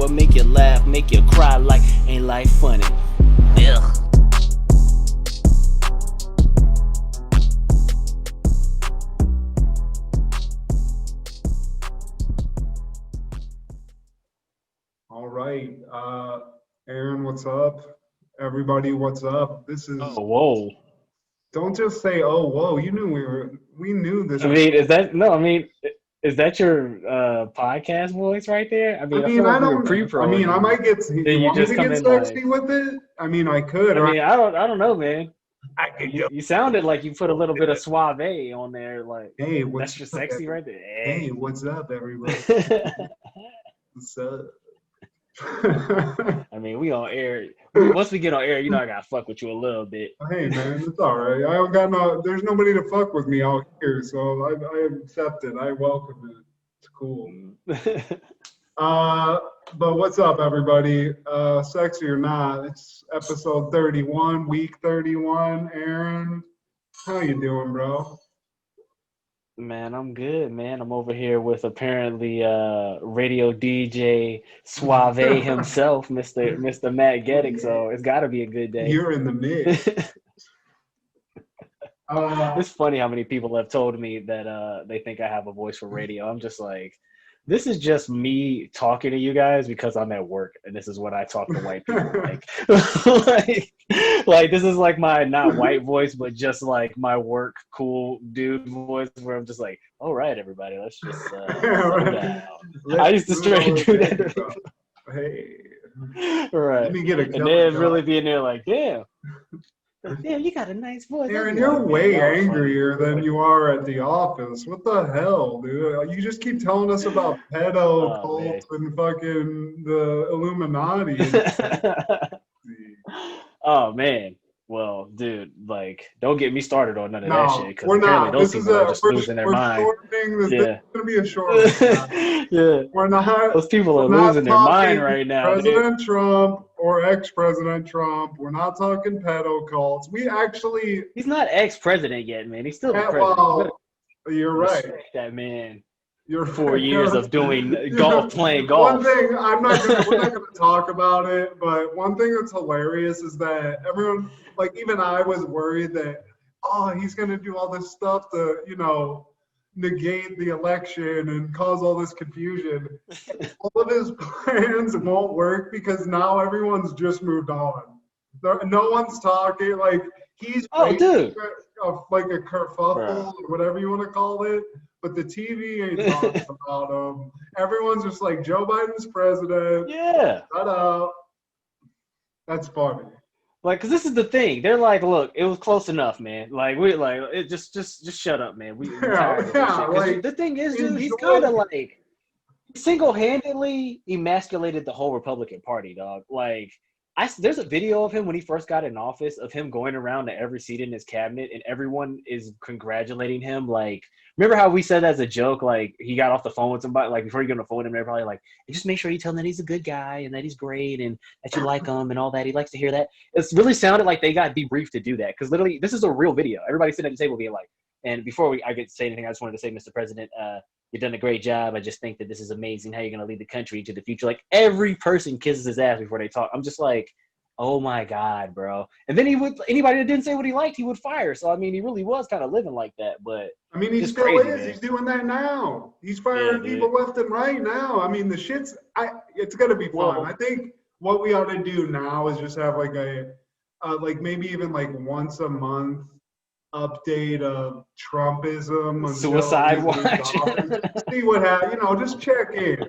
or make you laugh, make you cry like Ain't Life Funny. Ugh. All right. Aaron, what's up? Everybody, what's up? This is. Oh, whoa. Don't just say, "Oh, whoa." You knew we knew this. I mean, is that your podcast voice right there? I mean, feel I like we were don't. pre-pro. I mean, I might get. You want me to get sexy with it? I mean, I could. I mean, I don't know, man. I could go. You sounded like you put a little bit of suave on there, like, hey, that's just sexy right there. Hey, what's up, everybody? What's up? I mean, we on air. Once we get on air, I gotta fuck with you a little bit. Hey man, it's all right. I don't got there's nobody to fuck with me out here, so I accept it. I welcome it. It's cool. But what's up, everybody? Sexy or not? It's episode 31, week 31. Aaron, how you doing, bro? Man, I'm good, man. I'm over here with apparently radio DJ Suave himself, Mr. Matt Gettick, so it's got to be a good day. You're in the mix. It's funny how many people have told me that they think I have a voice for radio. I'm just like, this is just me talking to you guys because I'm at work, and this is what I talk to white people like. like this is like my not white voice, but just like my work cool dude voice, where I'm just like, all right, everybody, let's just settle down. I used to straight do that. Hey, right. Let me get a. And then really being there like, damn, you got a nice voice. Aaron, you're way angrier than you are at the office. What the hell, dude? You just keep telling us about pedo cults and fucking the Illuminati. Oh, man. Well, dude, like, don't get me started on none of that shit. We're not. Those people are just losing their mind. This is going to be a short yeah. We're not. Those people are losing their mind right now. President Trump or ex-President Trump. We're not talking pedo cults. He's not ex-president yet, man. He's still the president. Well, you're right. That man. You're 4 years of doing playing golf. One thing we're not gonna talk about it, but one thing that's hilarious is that everyone, like even I, was worried that he's gonna do all this stuff to negate the election and cause all this confusion. All of his plans won't work because now everyone's just moved on. No one's talking. Like he's dude, like a kerfuffle or whatever you want to call it. But the TV ain't talking about him. Everyone's just like, Joe Biden's president. Yeah. Shut up. That's funny. Like, cause this is the thing. They're like, look, it was close enough, man. Like, just shut up, man. We tired of this shit. Like, the thing is, dude, he's kind of like single-handedly emasculated the whole Republican Party, dog. Like, there's a video of him when he first got in office of him going around to every seat in his cabinet and everyone is congratulating him. Like, remember how we said as a joke, like he got off the phone with somebody, like before you get on the phone with him, they're probably like, just make sure you tell him that he's a good guy and that he's great and that you like him and all that. He likes to hear that. It's really sounded like they got debriefed to do that because literally this is a real video. Everybody sitting at the table being like, and before I get to say anything, I just wanted to say, Mr. President, you've done a great job. I just think that this is amazing how you're going to lead the country into the future. Like every person kisses his ass before they talk. I'm just like, oh my God, bro. And then anybody that didn't say what he liked, he would fire. So, I mean, he really was kind of living like that, but I mean, he still crazy, is. Man. He's doing that now. He's firing people left and right now. I mean, it's going to be fun. Well, I think what we ought to do now is just have like like maybe even like once a month update of Trumpism. Suicide watch. See what happens, just check in.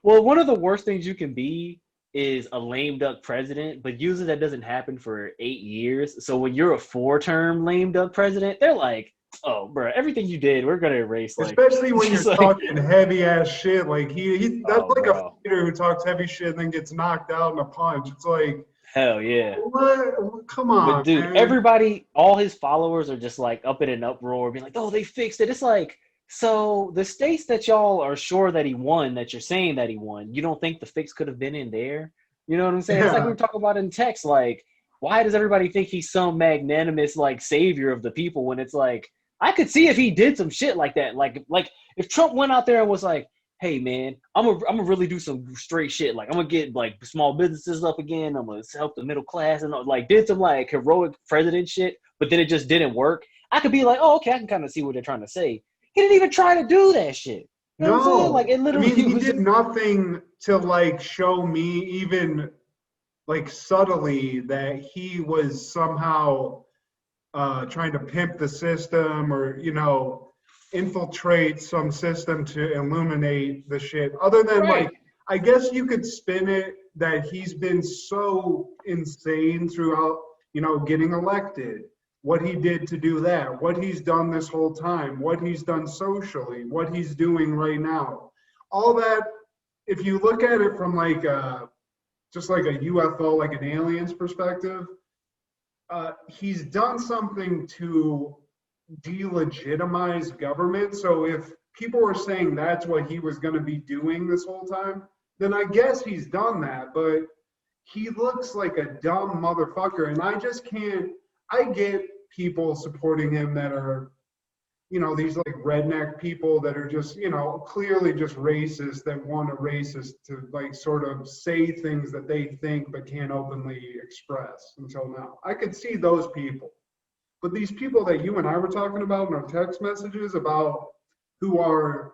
Well, one of the worst things you can be is a lame duck president, but usually that doesn't happen for 8 years. So when you're a 4-term lame duck president, they're like, oh, bro, everything you did, we're going to erase. Especially when you're talking heavy ass shit. Like that's like a fighter who talks heavy shit and then gets knocked out in a punch. It's like, hell yeah. What? Come on, but dude, man. Everybody, all his followers are just like up in an uproar, being like, oh, they fixed it. It's like, so the states that y'all are sure that he won, that you're saying that he won, you don't think the fix could have been in there? You know what I'm saying? Yeah. It's like we were talking about in text, like, why does everybody think he's some magnanimous, like, savior of the people when it's like, I could see if he did some shit like that. Like if Trump went out there and was like, hey man, I'm gonna really do some straight shit. Like I'm gonna get like small businesses up again. I'm gonna help the middle class and like did some like heroic president shit, but then it just didn't work. I could be like, oh okay, I can kind of see what they're trying to say. He didn't even try to do that shit. You know what I'm saying? Like it literally. I mean, he did nothing to like show me even like subtly that he was somehow trying to pimp the system or infiltrate some system to illuminate the shit. Other than like, I guess you could spin it that he's been so insane throughout, getting elected. What he did to do that, what he's done this whole time, what he's done socially, what he's doing right now. All that, if you look at it from like just like a UFO, like an alien's perspective, he's done something to delegitimize government. So if people were saying that's what he was going to be doing this whole time, then I guess he's done that. But he looks like a dumb motherfucker, and I just can't. I get people supporting him that are, these like redneck people that are just, clearly just racist, that want a racist to like sort of say things that they think but can't openly express until now. I could see those people. But these people that you and I were talking about in our text messages about who are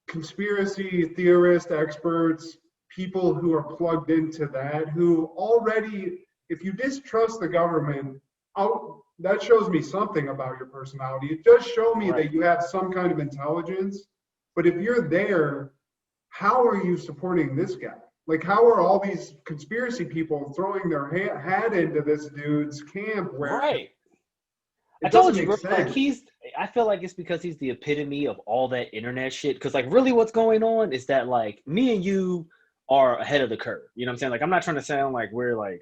conspiracy theorist experts, people who are plugged into that, who already, if you distrust the government, that shows me something about your personality. It does show me that you have some kind of intelligence. But if you're there, how are you supporting this guy? Like, how are all these conspiracy people throwing their hat into this dude's camp? Where I told you, bro, like I feel like it's because he's the epitome of all that internet shit. Because like really what's going on is that like me and you are ahead of the curve. You know what I'm saying? Like I'm not trying to sound like we're like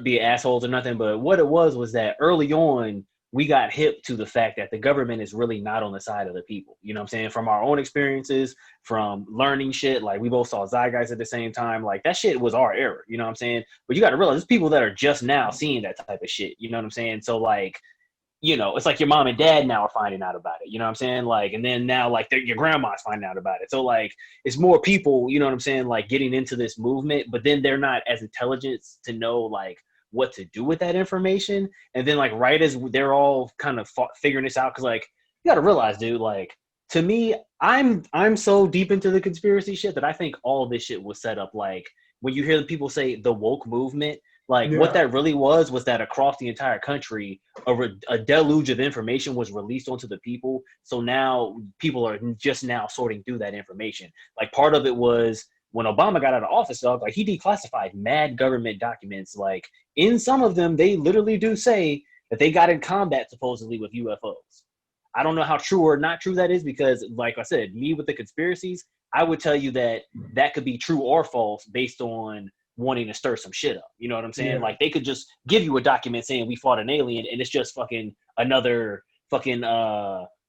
be assholes or nothing, but what it was that early on we got hip to the fact that the government is really not on the side of the people. You know what I'm saying? From our own experiences, from learning shit, like we both saw Zeitgeist at the same time, like that shit was our era, you know what I'm saying? But you got to realize there's people that are just now seeing that type of shit, you know what I'm saying? So like, it's like your mom and dad now are finding out about it, you know what I'm saying? Like, and then now like your grandma's finding out about it. So like, it's more people, you know what I'm saying? Like getting into this movement, but then they're not as intelligent to know like what to do with that information. And then like, right as they're all kind of figuring this out, cause like, you got to realize, dude, like to me, I'm so deep into the conspiracy shit that I think all of this shit was set up. Like when you hear people say the woke movement, like what that really was that across the entire country, a deluge of information was released onto the people. So now people are just now sorting through that information. Like part of it was when Obama got out of office, dog, like he declassified mad government documents. Like in some of them, they literally do say that they got in combat supposedly with UFOs. I don't know how true or not true that is because, like I said, me with the conspiracies, I would tell you that could be true or false based on wanting to stir some shit up. You know what I'm saying? Yeah. Like they could just give you a document saying we fought an alien and it's just fucking another fucking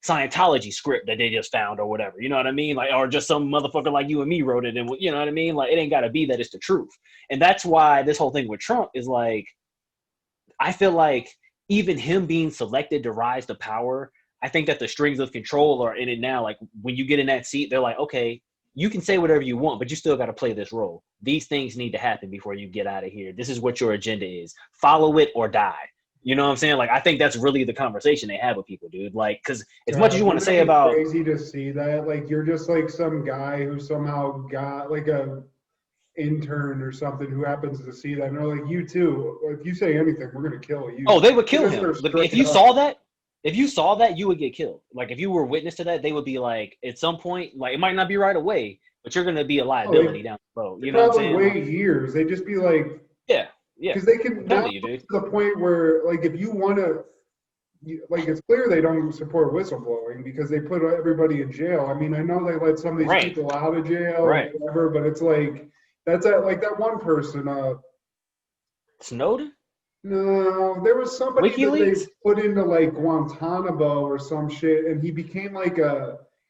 Scientology script that they just found or whatever. You know what I mean? Like, or just some motherfucker like you and me wrote it and you know what I mean? Like it ain't got to be that it's the truth. And that's why this whole thing with Trump is like, I feel like even him being selected to rise to power, I think that the strings of control are in it now. Like when you get in that seat, they're like, okay, you can say whatever you want, but you still got to play this role. These things need to happen before you get out of here. This is what your agenda is. Follow it or die. You know what I'm saying? Like, I think that's really the conversation they have with people, dude. Like, because as much as you want to say about... It's crazy to see that. Like, you're just like some guy who somehow got like a intern or something who happens to see that. And they're like, you too. If you say anything, we're going to kill you. Oh, they would kill him. If you saw that, you would get killed. Like, if you were witness to that, they would be like, at some point, like, it might not be right away, but you're going to be a liability down the road. You know what I'm saying? Probably wait years. They'd just be like... Yeah. Because they can now to the point where, like, if you want to, like, it's clear they don't support whistleblowing because they put everybody in jail. I mean, I know they let some of these people out of jail or whatever, but it's like, that's like that one person. Snowden? No, there was somebody WikiLeaks? that they put into, like, Guantanamo or some shit, and he became, like,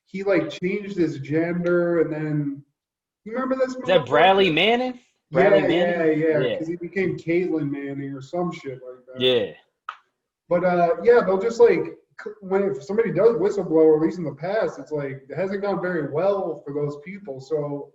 he, like, changed his gender, and then, you remember this? Is that Bradley Manning? Yeah. Because he became Caitlin Manning or some shit like that. Yeah. But they'll just like if somebody does whistleblow, at least in the past, it's like it hasn't gone very well for those people. So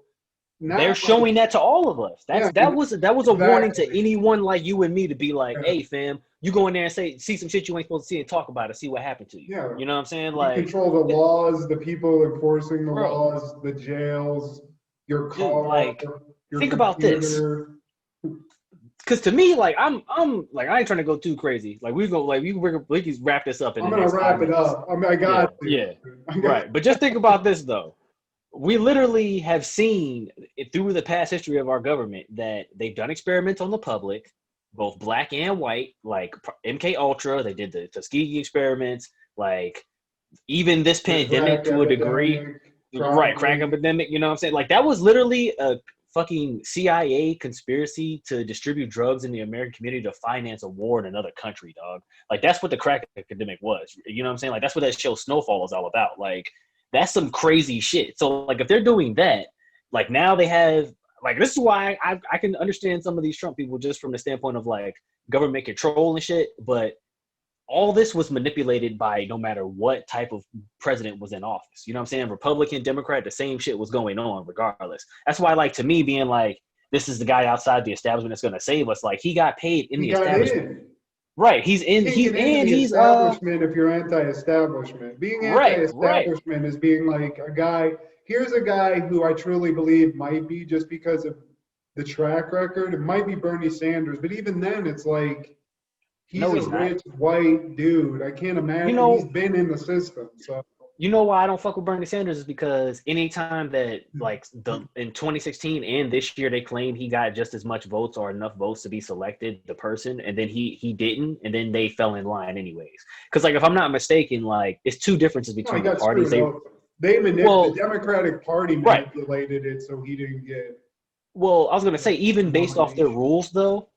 now they're showing that to all of us. That was a warning to exactly. anyone like you and me to be like, hey fam, you go in there and see some shit you ain't supposed to see and talk about it, see what happened to you. Yeah. You know what I'm saying? You like control the laws, the people enforcing the bro, laws, the jails, your car, like your think about this. computer. Because to me, like I'm like I ain't trying to go too crazy. Like we can wrap this up in I'm the gonna next 5 wrap it minutes. up. I mean, I got to. Yeah, right. But just think about this though. We literally have seen through the past history of our government that they've done experiments on the public, both black and white, like MK Ultra. They did the Tuskegee experiments, like even this pandemic to a degree. Right, crack epidemic. You know what I'm saying? Like that was literally a fucking CIA conspiracy to distribute drugs in the American community to finance a war in another country, dog. Like that's what the crack epidemic was. You know what I'm saying? Like that's what that show Snowfall is all about. Like that's some crazy shit. So like if they're doing that, like now they have like this is why I can understand some of these Trump people just from the standpoint of like government control and shit, but all this was manipulated by no matter what type of president was in office. You know what I'm saying? Republican, Democrat, the same shit was going on regardless. That's why, like, to me, being like, this is the guy outside the establishment that's going to save us. Like, he got paid in the establishment. Right. He's in the establishment if you're anti-establishment. Being anti-establishment is being like a guy, here's a guy who I truly believe might be just because of the track record. It might be Bernie Sanders, but even then it's like, he's a rich white dude. I can't imagine he's been in the system. So you know why I don't fuck with Bernie Sanders is because anytime that like in 2016 and this year they claimed he got just as much votes or enough votes to be selected the person, and then he didn't, and then they fell in line anyways. Because like if I'm not mistaken, like it's two differences between the parties. The Democratic Party manipulated it so he didn't get. Well, I was gonna say even based off their rules though,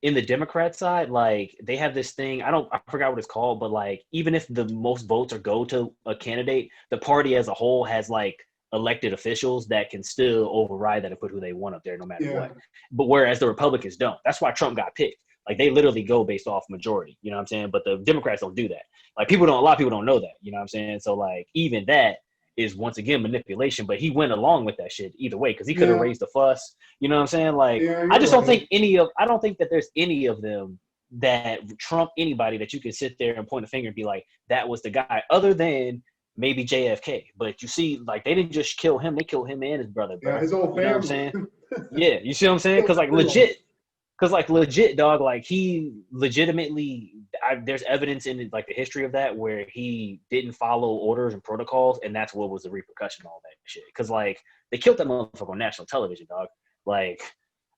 in the Democrat side, like they have this thing, I forgot what it's called, but like even if the most votes go to a candidate, the party as a whole has like elected officials that can still override that and put who they want up there no matter what. But whereas the Republicans don't. That's why Trump got picked. Like they literally go based off majority, you know what I'm saying? But the Democrats don't do that. Like a lot of people don't know that, you know what I'm saying? So like even that is once again manipulation, but he went along with that shit either way because he could have raised a fuss. You know what I'm saying? Like I just don't think I don't think that there's any of them that trump anybody that you can sit there and point a finger and be like, that was the guy, other than maybe JFK. But you see, like they didn't just kill him; they killed him and his brother. Bro. Yeah, his whole family. You know what I'm saying? Yeah, you see what I'm saying? Because legit, dog, like he legitimately, there's evidence in like the history of that where he didn't follow orders and protocols, and that's what was the repercussion of all that shit. Because like they killed that motherfucker on national television, dog. Like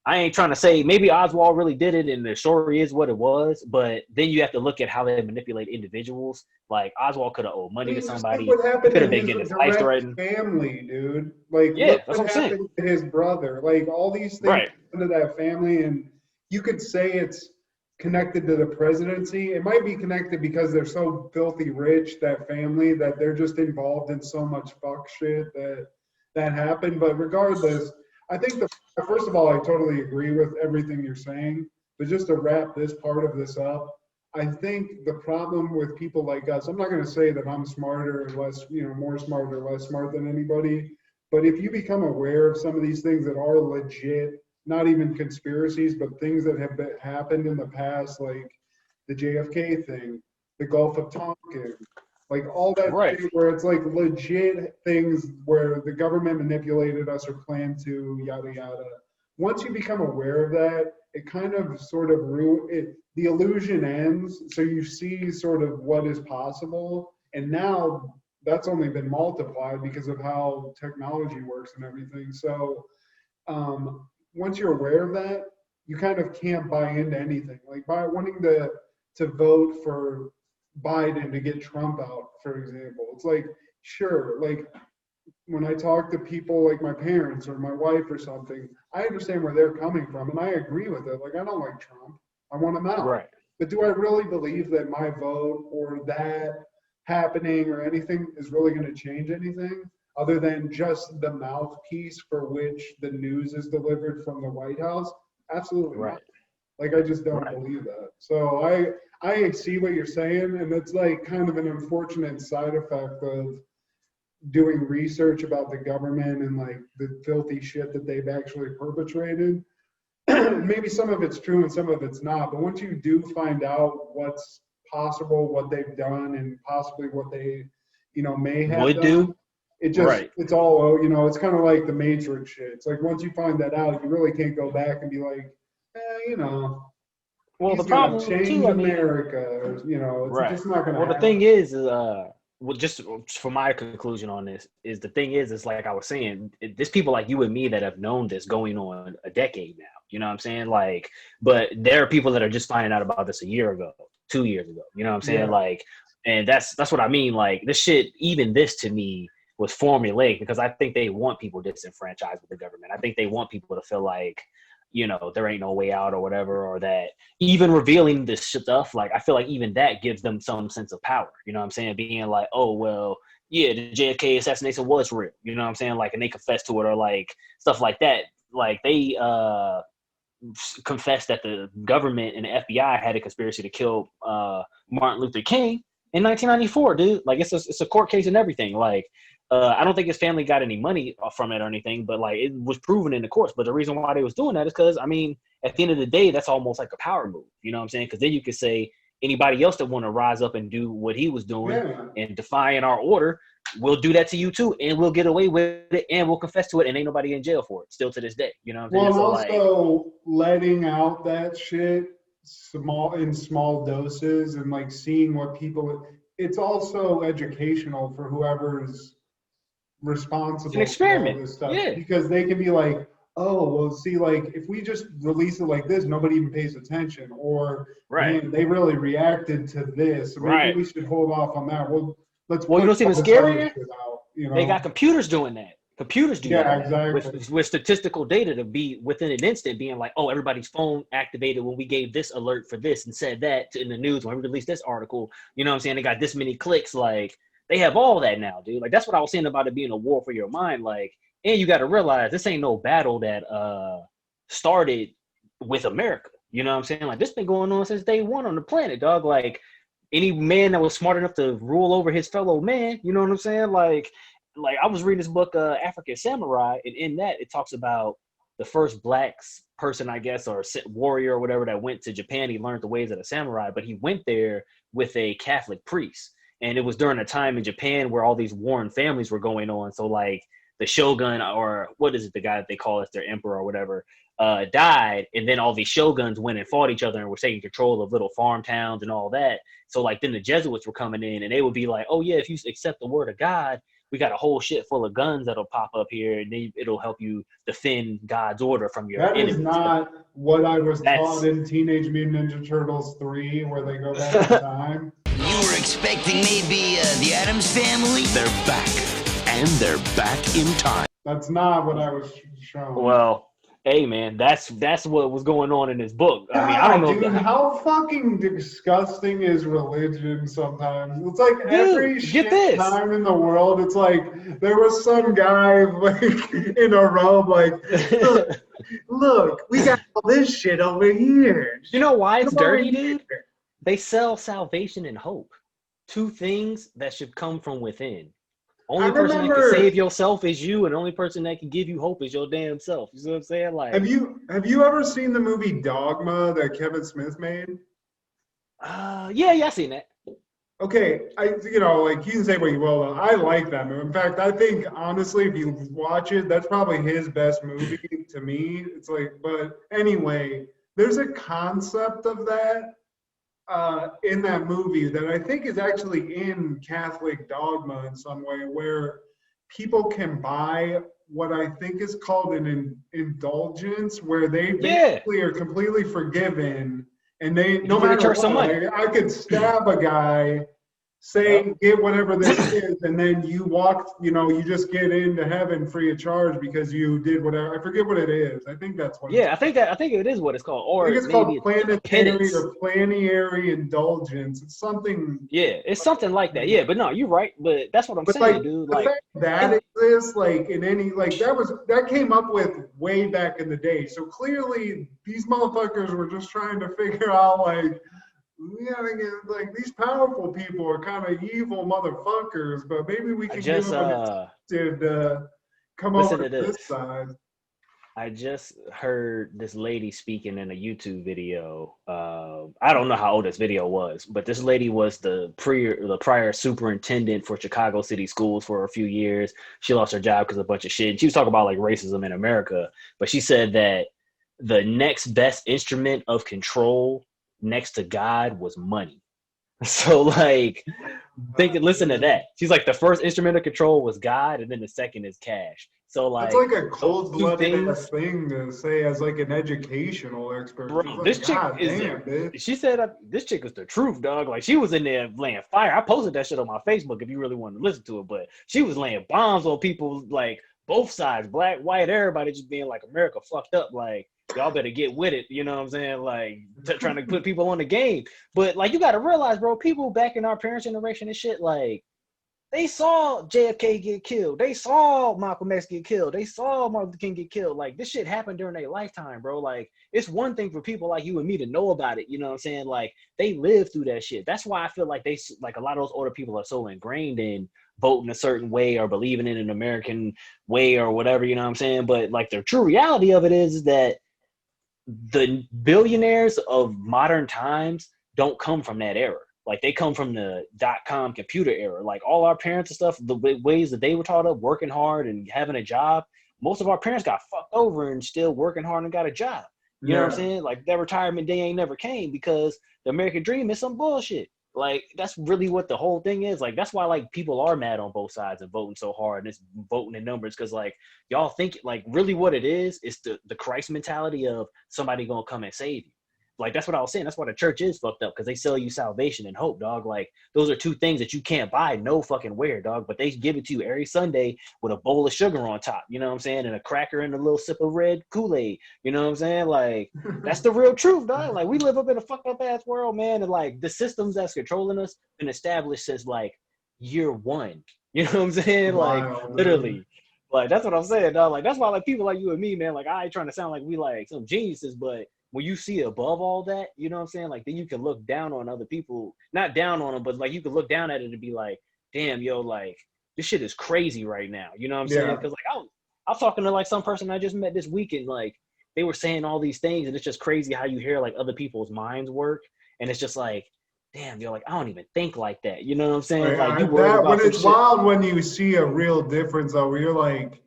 I ain't trying to say maybe Oswald really did it and the story is what it was, but then you have to look at how they manipulate individuals. Like Oswald could have owed money to somebody. What happened could have been getting his life threatened. Family, dude. Like that's what I'm saying. Happened to his brother. Like all these things into that family, and you could say it's connected to the presidency. It might be connected because they're so filthy rich, that family, that they're just involved in so much fuck shit that happened. But regardless, I think first of all, I totally agree with everything you're saying. But just to wrap this part of this up, I think the problem with people like us, I'm not going to say that I'm smarter or less, more smart or less smart than anybody. But if you become aware of some of these things that are legit, not even conspiracies, but things that have happened in the past, like the JFK thing, the Gulf of Tonkin, like all that thing where it's like legit things where the government manipulated us or planned to, yada, yada. Once you become aware of that, it kind of sort of the illusion ends. So you see sort of what is possible. And now that's only been multiplied because of how technology works and everything. So, once you're aware of that, you kind of can't buy into anything. Like by wanting to vote for Biden to get Trump out, for example. It's like, sure, like when I talk to people like my parents or my wife or something, I understand where they're coming from and I agree with it. Like I don't like Trump. I want him out. Right. But do I really believe that my vote or that happening or anything is really going to change anything? Other than just the mouthpiece for which the news is delivered from the White House? Absolutely not. Like, I just don't believe that. So I see what you're saying, and it's like kind of an unfortunate side effect of doing research about the government and like the filthy shit that they've actually perpetrated. Maybe some of it's true and some of it's not, but once you do find out what's possible, what they've done, and possibly what they, may have would done, do. it just, it's all, it's kind of like the Matrix shit. It's like once you find that out, you really can't go back and be like, well, he's the problem change too, America, or, it's just not going to happen. Well, the thing is, just for my conclusion on this, is the thing is like I was saying, there's people like you and me that have known this going on a decade now. You know what I'm saying? Like, but there are people that are just finding out about this a year ago, 2 years ago. You know what I'm saying? Yeah. Like, and that's what I mean. Like, this shit, even this to me was formulaic because I think they want people disenfranchised with the government. I think they want people to feel like, there ain't no way out or whatever, or that even revealing this stuff, like, I feel like even that gives them some sense of power. You know what I'm saying? Being like, oh, well, yeah, the JFK assassination was real. You know what I'm saying? Like, and they confess to it, or like stuff like that. Like, they confessed that the government and the FBI had a conspiracy to kill Martin Luther King in 1994, dude. Like, it's a court case and everything. Like, I don't think his family got any money from it or anything, but like, it was proven in the courts. But the reason why they was doing that is because, I mean, at the end of the day, that's almost like a power move. You know what I'm saying? Because then you could say anybody else that want to rise up and do what he was doing and defying our order, we'll do that to you too, and we'll get away with it, and we'll confess to it, and ain't nobody in jail for it still to this day. You know what I'm saying? Well, also letting out that shit in small doses and like seeing what people. It's also educational for whoever's responsible. An experiment. For all this stuff, because they can be like, oh, well, see, like, if we just release it like this, nobody even pays attention, or man, they really reacted to this, so maybe we should hold off on that. Well, let's. Well, you know what's even scarier? Out, They got computers doing that. Computers do that exactly. with statistical data to be within an instant being like, oh, everybody's phone activated when we gave this alert for this and said that in the news when we released this article. You know what I'm saying? They got this many clicks. Like, they have all that now, dude. Like, that's what I was saying about it being a war for your mind. Like, and you got to realize this ain't no battle that started with America. You know what I'm saying? Like, this been going on since day one on the planet, dog. Like, any man that was smart enough to rule over his fellow man, you know what I'm saying? Like I was reading this book, African Samurai, and in that it talks about the first black person, I guess, or warrior or whatever that went to Japan. He learned the ways of the samurai, but he went there with a Catholic priest. And it was during a time in Japan where all these warring families were going on. So, like, the shogun, or what is it, the guy that they call as their emperor or whatever, died, and then all these shoguns went and fought each other and were taking control of little farm towns and all that. So, like, then the Jesuits were coming in, and they would be like, oh, yeah, if you accept the word of God, we got a whole shit full of guns that'll pop up here, and it'll help you defend God's order from your enemies. That is not what I was taught in Teenage Mutant Ninja Turtles 3, where they go back in time. You were expecting maybe the Addams Family? They're back, and they're back in time. That's not what I was shown. Well, hey, man, that's what was going on in this book. I mean, I don't know. Dude, how fucking disgusting is religion sometimes? It's like every shit time in the world, it's like there was some guy like in a robe like, look, we got all this shit over here. You know why it's dirty, dude? They sell salvation and hope. Two things that should come from within. Only person that can save yourself is you, and the only person that can give you hope is your damn self. You see what I'm saying? Like, have you ever seen the movie Dogma that Kevin Smith made? Yeah, I seen that. Okay, like, you can say what you will, though. I like that movie. In fact, I think, honestly, if you watch it, that's probably his best movie to me. It's like, but anyway, there's a concept of that in that movie that I think is actually in Catholic dogma in some way, where people can buy what I think is called an indulgence, where they basically are completely forgiven, and they no matter what, I could stab a guy say get whatever this is, and then you walk, you just get into heaven free of charge because you did whatever. I forget what it is. I think that's what. Yeah, I think it is what it's called, or I think it's maybe called planetary or planetary indulgence. It's something. Yeah, it's something like that. Yeah, but no, you're right. But that's what I'm saying, dude. Like that exists, like in any, like that came up with way back in the day. So clearly, these motherfuckers were just trying to figure out, like. Yeah, like these powerful people are kind of evil motherfuckers, but maybe we can give them to come over to this side. I just heard this lady speaking in a YouTube video. I don't know how old this video was, but this lady was the prior superintendent for Chicago City Schools for a few years. She lost her job because of a bunch of shit. And she was talking about like racism in America, but she said that the next best instrument of control next to God was money. So like listen to that. She's like, the first instrument of control was God, and then the second is cash. So like, it's like a cold-blooded thing to say as like an educational expert. Bro, this chick she said this chick is the truth, dog. Like, she was in there laying fire. I posted that shit on my Facebook if you really wanted to listen to it, but she was laying bombs on people, like both sides, black, white, everybody, just being like, America fucked up, like y'all better get with it, you know what I'm saying? Like, trying to put people on the game. But like, you got to realize, bro, people back in our parents' generation and shit, like, they saw JFK get killed. They saw Malcolm X get killed. They saw Martin Luther King get killed. Like, this shit happened during their lifetime, bro. Like, it's one thing for people like you and me to know about it, you know what I'm saying? Like, they lived through that shit. That's why I feel like a lot of those older people are so ingrained in voting a certain way or believing in an American way or whatever, you know what I'm saying? But like, the true reality of it is that the billionaires of modern times don't come from that era. Like, they come from the .com computer era. Like, all our parents and stuff, the ways that they were taught up, working hard and having a job, most of our parents got fucked over and still working hard and got a job. You know what I'm saying? Like, their retirement day ain't never came because the American dream is some bullshit. Like, that's really what the whole thing is. Like, that's why, like, people are mad on both sides and voting so hard, and it's voting in numbers, because, like, y'all think, like, really what it is the Christ mentality of somebody gonna come and save you. Like, that's what I was saying. That's why the church is fucked up, because they sell you salvation and hope, dog. Like, those are two things that you can't buy no fucking where, dog. But they give it to you every Sunday with a bowl of sugar on top, you know what I'm saying? And a cracker and a little sip of red Kool-Aid, you know what I'm saying? Like, that's the real truth, dog. Like, we live up in a fucked up ass world, man. And, like, the systems that's controlling us been established since, like, year one. You know what I'm saying? Like, literally. Like, that's what I'm saying, dog. Like, that's why, like, people like you and me, man, like, I ain't trying to sound like we, like, some geniuses, but when you see above all that, you know what I'm saying? Like, then you can look down on other people, not down on them, but like, you can look down at it and be like, damn, yo, like, this shit is crazy right now. You know what I'm saying? Because like, I was talking to like some person I just met this weekend, like, they were saying all these things, and it's just crazy how you hear like other people's minds work. And it's just like, damn, you're like, I don't even think like that. You know what I'm saying? Right, like, you worry about when it's shit. wild when you see a real difference though, where you're like,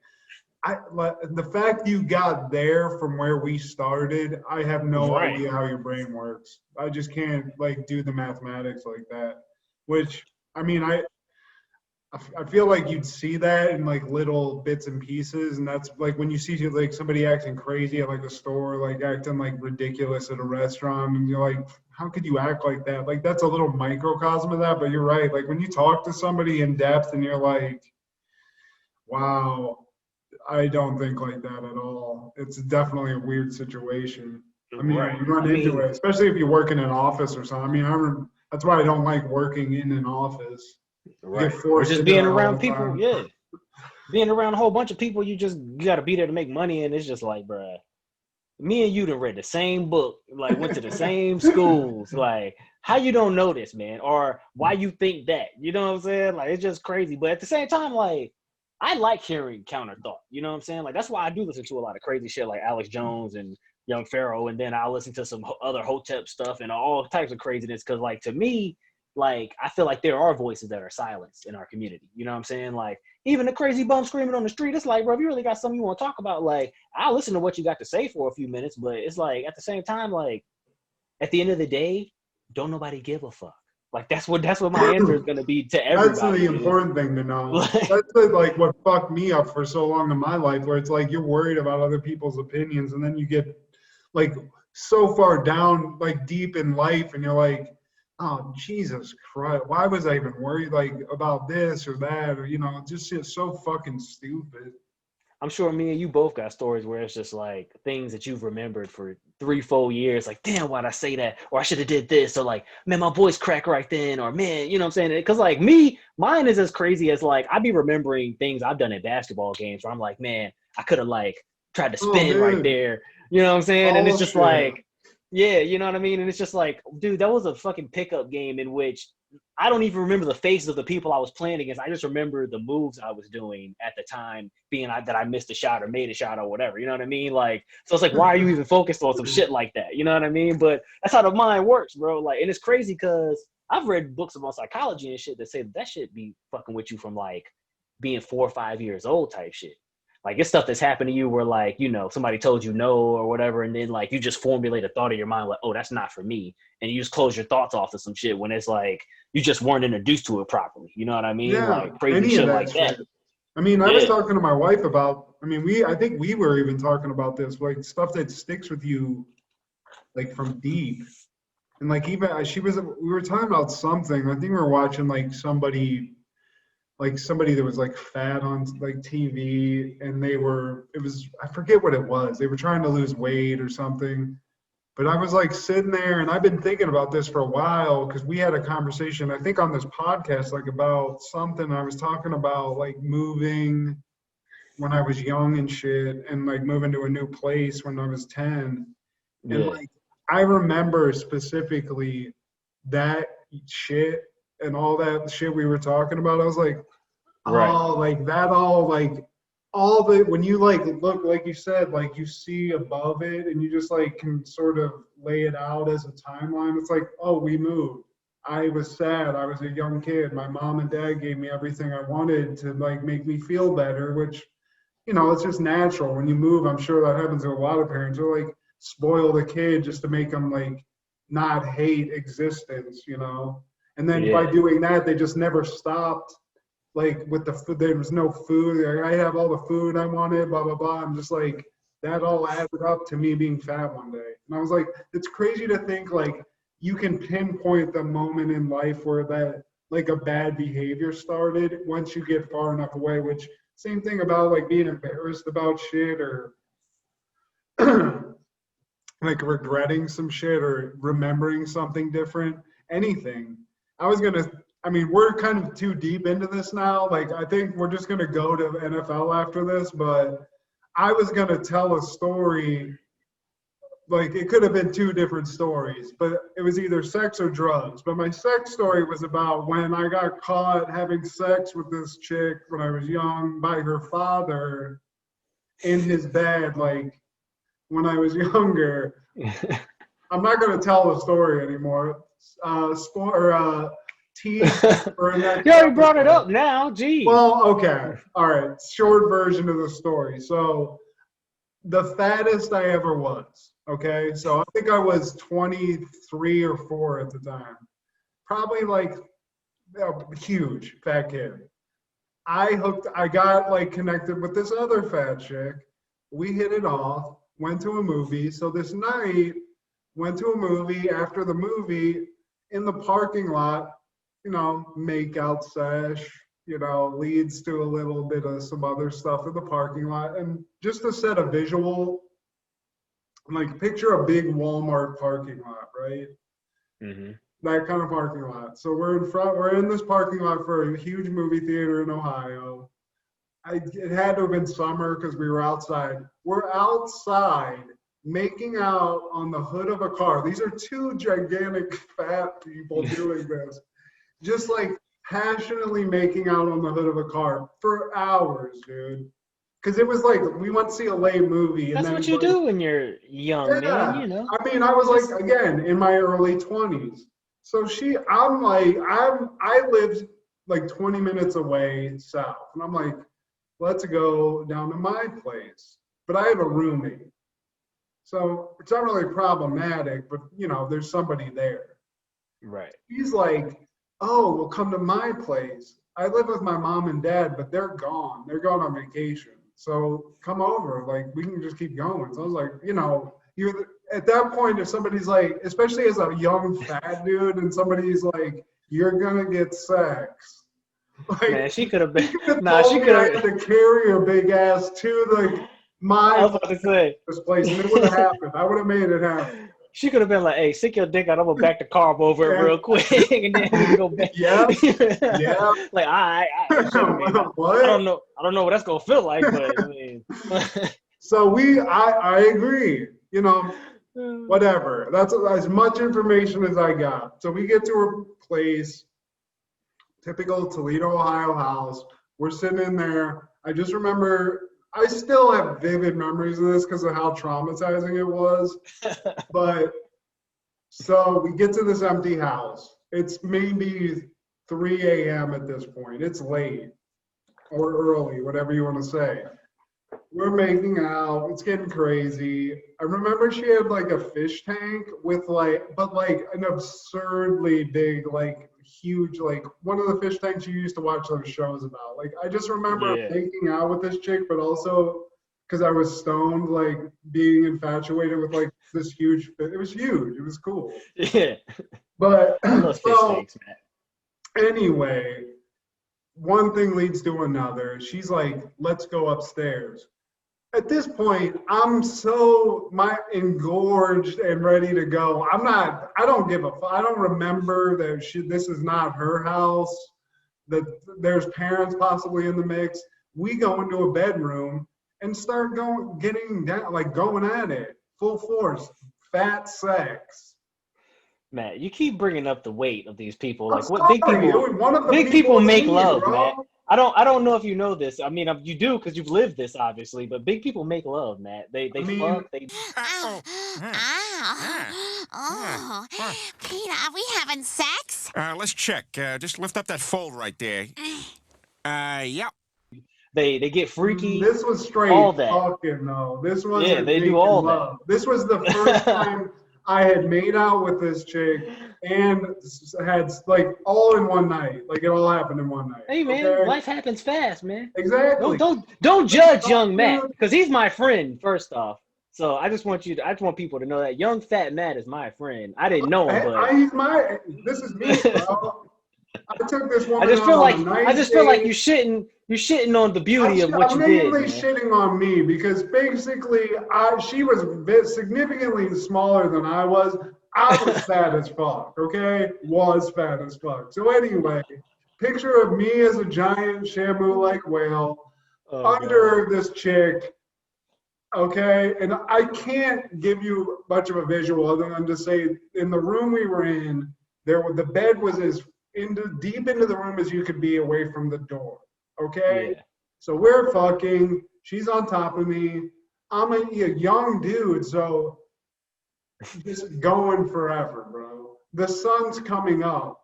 the fact you got there from where we started, I have no idea how your brain works. I just can't like do the mathematics like that. Which, I mean, I feel like you'd see that in like little bits and pieces, and that's like when you see like somebody acting crazy at like a store, like acting like ridiculous at a restaurant, and you're like, how could you act like that? Like, that's a little microcosm of that. But you're right. Like, when you talk to somebody in depth, and you're like, wow. I don't think like that at all. It's definitely a weird situation. I mean, you run into it, especially if you work in an office or something. I mean, that's why I don't like working in an office. Right. Or just being around people, being around a whole bunch of people, you got to be there to make money, and it's just like, bruh, me and you done read the same book, like went to the same schools. Like, how you don't know this, man? Or why you think that? You know what I'm saying? Like, it's just crazy. But at the same time, like, I like hearing counter thought, you know what I'm saying? Like, that's why I do listen to a lot of crazy shit like Alex Jones and Young Pharaoh, and then I'll listen to some other Hotep stuff and all types of craziness, because, like, to me, like, I feel like there are voices that are silenced in our community, you know what I'm saying? Like, even the crazy bum screaming on the street, it's like, bro, if you really got something you want to talk about, like, I'll listen to what you got to say for a few minutes, but it's like, at the same time, like, at the end of the day, don't nobody give a fuck. Like, that's what my answer is going to be to everybody. That's the important thing to know. That's like what fucked me up for so long in my life, where it's like you're worried about other people's opinions, and then you get like so far down, like deep in life, and you're like, oh, Jesus Christ, why was I even worried like about this or that, or just it's so fucking stupid. I'm sure me and you both got stories where it's just like things that you've remembered for 3-4 years, like, damn, why'd I say that? Or I should have did this, or like, man, my voice cracked right then, or man, you know what I'm saying? Because like mine is as crazy as like I be remembering things I've done at basketball games where I'm like, man, I could have like tried to spin right there. You know what I'm saying? And it's just like, yeah, you know what I mean? And it's just like, dude, that was a fucking pickup game in which I don't even remember the faces of the people I was playing against. I just remember the moves I was doing at the time, being that I missed a shot or made a shot or whatever. You know what I mean? Like, so it's like, why are you even focused on some shit like that? You know what I mean? But that's how the mind works, bro. Like, and it's crazy because I've read books about psychology and shit that say that shit be fucking with you from like being 4 or 5 years old type shit. Like, it's stuff that's happened to you where, like, somebody told you no or whatever, and then, like, you just formulate a thought in your mind, like, oh, that's not for me. And you just close your thoughts off to some shit when it's, like, you just weren't introduced to it properly. You know what I mean? Yeah, like, crazy shit like that. I mean, I was talking to my wife about, I think we were even talking about this, like, stuff that sticks with you, like, from deep. And, like, even, we were talking about something. I think we were watching, like, somebody that was like fat on like TV, and I forget what it was. They were trying to lose weight or something. But I was like sitting there, and I've been thinking about this for a while because we had a conversation, I think on this podcast, like about something. I was talking about like moving when I was young and shit, and like moving to a new place when I was 10. Yeah. And like, I remember specifically that shit and all that shit we were talking about. I was like, right. Oh, like that all the, when you like look, like you said, like you see above it and you just like can sort of lay it out as a timeline. It's like, oh, we moved. I was sad. I was a young kid. My mom and dad gave me everything I wanted to like make me feel better, which, it's just natural. When you move, I'm sure that happens to a lot of parents. They're like spoil the kid just to make them like not hate existence, And then by doing that, they just never stopped. Like with the food, there was no food. I have all the food I wanted, blah, blah, blah. I'm just like, that all added up to me being fat one day. And I was like, it's crazy to think like you can pinpoint the moment in life where that like a bad behavior started once you get far enough away, which same thing about like being embarrassed about shit or like regretting some shit or remembering something different, anything. We're kind of too deep into this now. Like, I think we're just going to go to NFL after this, but I was going to tell a story. Like, it could have been 2 different stories, but it was either sex or drugs. But my sex story was about when I got caught having sex with this chick when I was young by her father in his bed, like, when I was younger. I'm not going to tell the story anymore. You already brought it up now, geez. Well, okay. All right. Short version of the story. So the fattest I ever was, okay? So I think I was 23 or 4 at the time. Probably like a huge fat kid. I got like connected with this other fat chick. We hit it off, went to a movie. So this night, went to a movie. After the movie, in the parking lot, make out sesh, leads to a little bit of some other stuff in the parking lot. And just to set a visual, like picture a big Walmart parking lot, right? Mm-hmm. That kind of parking lot. So we're in this parking lot for a huge movie theater in Ohio. It had to have been summer because we were outside. We're outside making out on the hood of a car. These are 2 gigantic fat people doing this. Just like passionately making out on the hood of a car for hours, dude. Because it was like, we went to see a late movie. That's what you do when you're young, man, I was like, again, in my early 20s. So I lived like 20 minutes away south. And I'm like, let's go down to my place. But I have a roommate. So it's not really problematic, but, there's somebody there. Right. He's like, oh, well, come to my place. I live with my mom and dad, but they're gone. They're going on vacation. So come over. Like, we can just keep going. So I was like, at that point, if somebody's like, especially as a young fat dude, and somebody's like, "You're gonna get sex," like, Man, she could have been. She could have had to carry her big ass to I was about to say this place, and it would have happened. I would have made it happen. she could have been like, "Hey, stick your dick out. I'm gonna back the carb over it real quick, and then we can go back." Yeah. Like, I What? I don't know what that's gonna feel like, but I mean. So I agree. You know, whatever. That's as much information as I got. So we get to her place, typical Toledo, Ohio house. We're sitting in there. I just remember, I still have vivid memories of this because of how traumatizing it was. But so we get to this empty house. It's maybe 3 a.m. at this point. It's late or early, whatever you want to say. We're making out. It's getting crazy. I remember she had like a fish tank with but an absurdly big, huge, one of the fish tanks you used to watch those shows about. Like, I just remember making out with this chick, but also because I was stoned, being infatuated with this huge fish. It was huge. It was cool. Yeah. But I love fish tanks, man. Anyway, one thing leads to another. She's like, "Let's go upstairs." At this point, I'm so engorged and ready to go. I don't give a fuck. I don't remember that this is not her house, that there's parents possibly in the mix. We go into a bedroom and start getting down, going at it, full force, fat sex. Matt, you keep bringing up the weight of these people. One of the big people make love, bro. Matt. I don't know if you know this. I mean, you do because you've lived this, obviously. But big people make love, Matt. They fuck. They. Oh, Peter, are we having sex? Let's check. Just lift up that fold right there. Yep. They get freaky. This was straight all that. Fucking though. This wasn't they do all love. This was the first time I had made out with this chick and had all in one night. It all happened in one night. Hey man, okay? Life happens fast, man. Exactly. Don't judge young Matt because he's my friend. First off, so I just want people to know that young fat Matt is my friend. I didn't know him, but this is me, bro. I took this woman. I just feel like you're shitting on the beauty of what you did. I'm mainly shitting on me because basically she was significantly smaller than I was. I was fat as fuck, okay? Was fat as fuck. So anyway, picture of me as a giant Shamu-like whale under this chick, okay? And I can't give you much of a visual other than to say in the room we were in, the bed was as deep into the room as you could be away from the door, okay? Yeah. So we're fucking. She's on top of me. I'm a young dude, so just going forever, bro. The sun's coming up,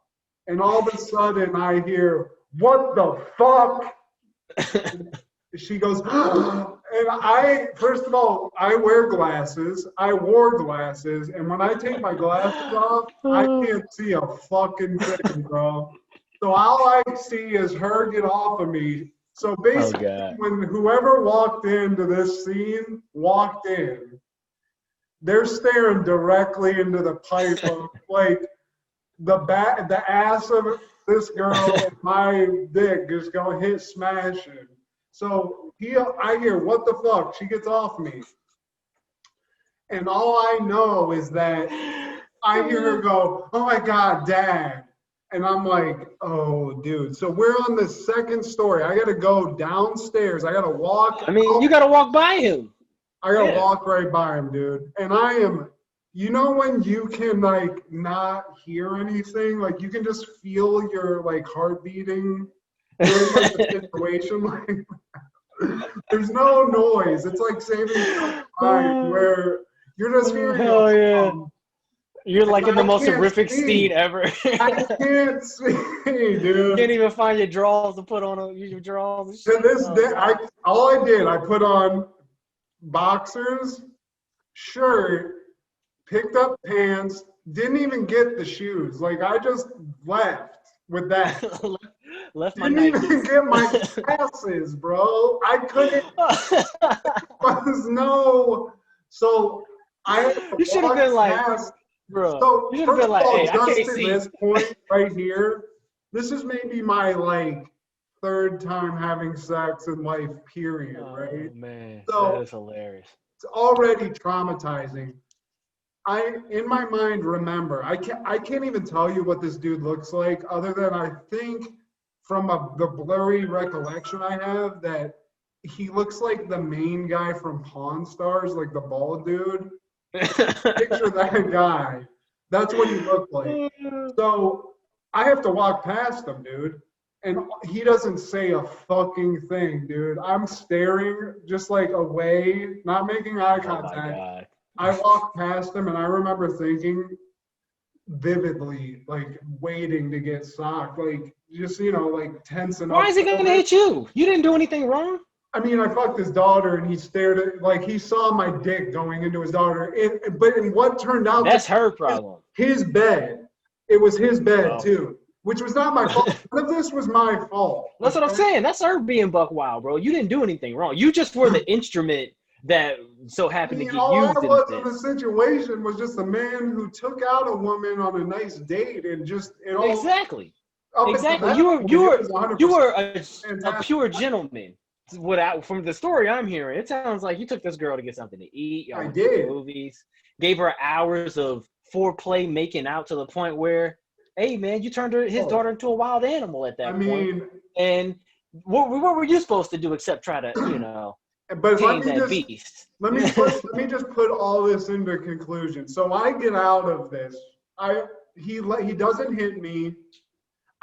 and all of a sudden I hear, "What the fuck?" She goes, and first of all, I wear glasses. I wore glasses, and when I take my glasses off, I can't see a fucking thing, bro. So all I see is her get off of me. So basically, when whoever walked into this scene walked in, they're staring directly into the pipe of the ass of this girl and my dick just go smashing. So I hear, "What the fuck?" She gets off me. And all I know is that I hear her go, "Oh my God, Dad." And I'm like, "Oh, dude." So we're on the second story. I got to go downstairs. I got to walk. I mean, you got to walk by him. I got to walk right by him, dude. And I am, when you can not hear anything, you can just feel your heart beating during a situation there's no noise. It's like Saving Time where you're just hearing. Oh yeah. You're in the most horrific scene ever. I can't see, dude. You can't even find your drawers to put on your drawers. To this day, I put on boxers, shirt, picked up pants, didn't even get the shoes. I just left with that. Left my Didn't even get my glasses, bro. I couldn't. So You should have been like, bro. So, you should have been like, hey, I can't just see. this point right here, this is maybe my like third time having sex in life, period, right? Oh man, So, that is hilarious. It's already traumatizing. In my mind, remember, I can't even tell you what this dude looks like, other than I think from the blurry recollection I have that he looks like the main guy from Pawn Stars, like the bald dude. Picture that guy. That's what he looked like. So I have to walk past him, dude. And he doesn't say a fucking thing, dude. I'm staring just like away, not making eye contact. I walked past him and I remember thinking vividly, like waiting to get socked, like just, like tensing up. Why is he going to hit you? You didn't do anything wrong. I mean, I fucked his daughter and he stared at, like he saw my dick going into his daughter. But in what turned out that's her problem. His bed. It was his bed too. Which was not my fault. None of this was my fault. That's what I'm saying. That's her being buck wild, bro. You didn't do anything wrong. You just were the instrument that so happened to get all used I was in the situation was just a man who took out a woman on a nice date and just exactly. You were a pure gentleman. From the story I'm hearing, it sounds like you took this girl to get something to eat. I did. Movies, gave her hours of foreplay, making out to the point where, hey man, you turned his daughter into a wild animal at that point. And what were you supposed to do except try to, tame that beast? Let me just put all this into conclusion. So I get out of this. He doesn't hit me.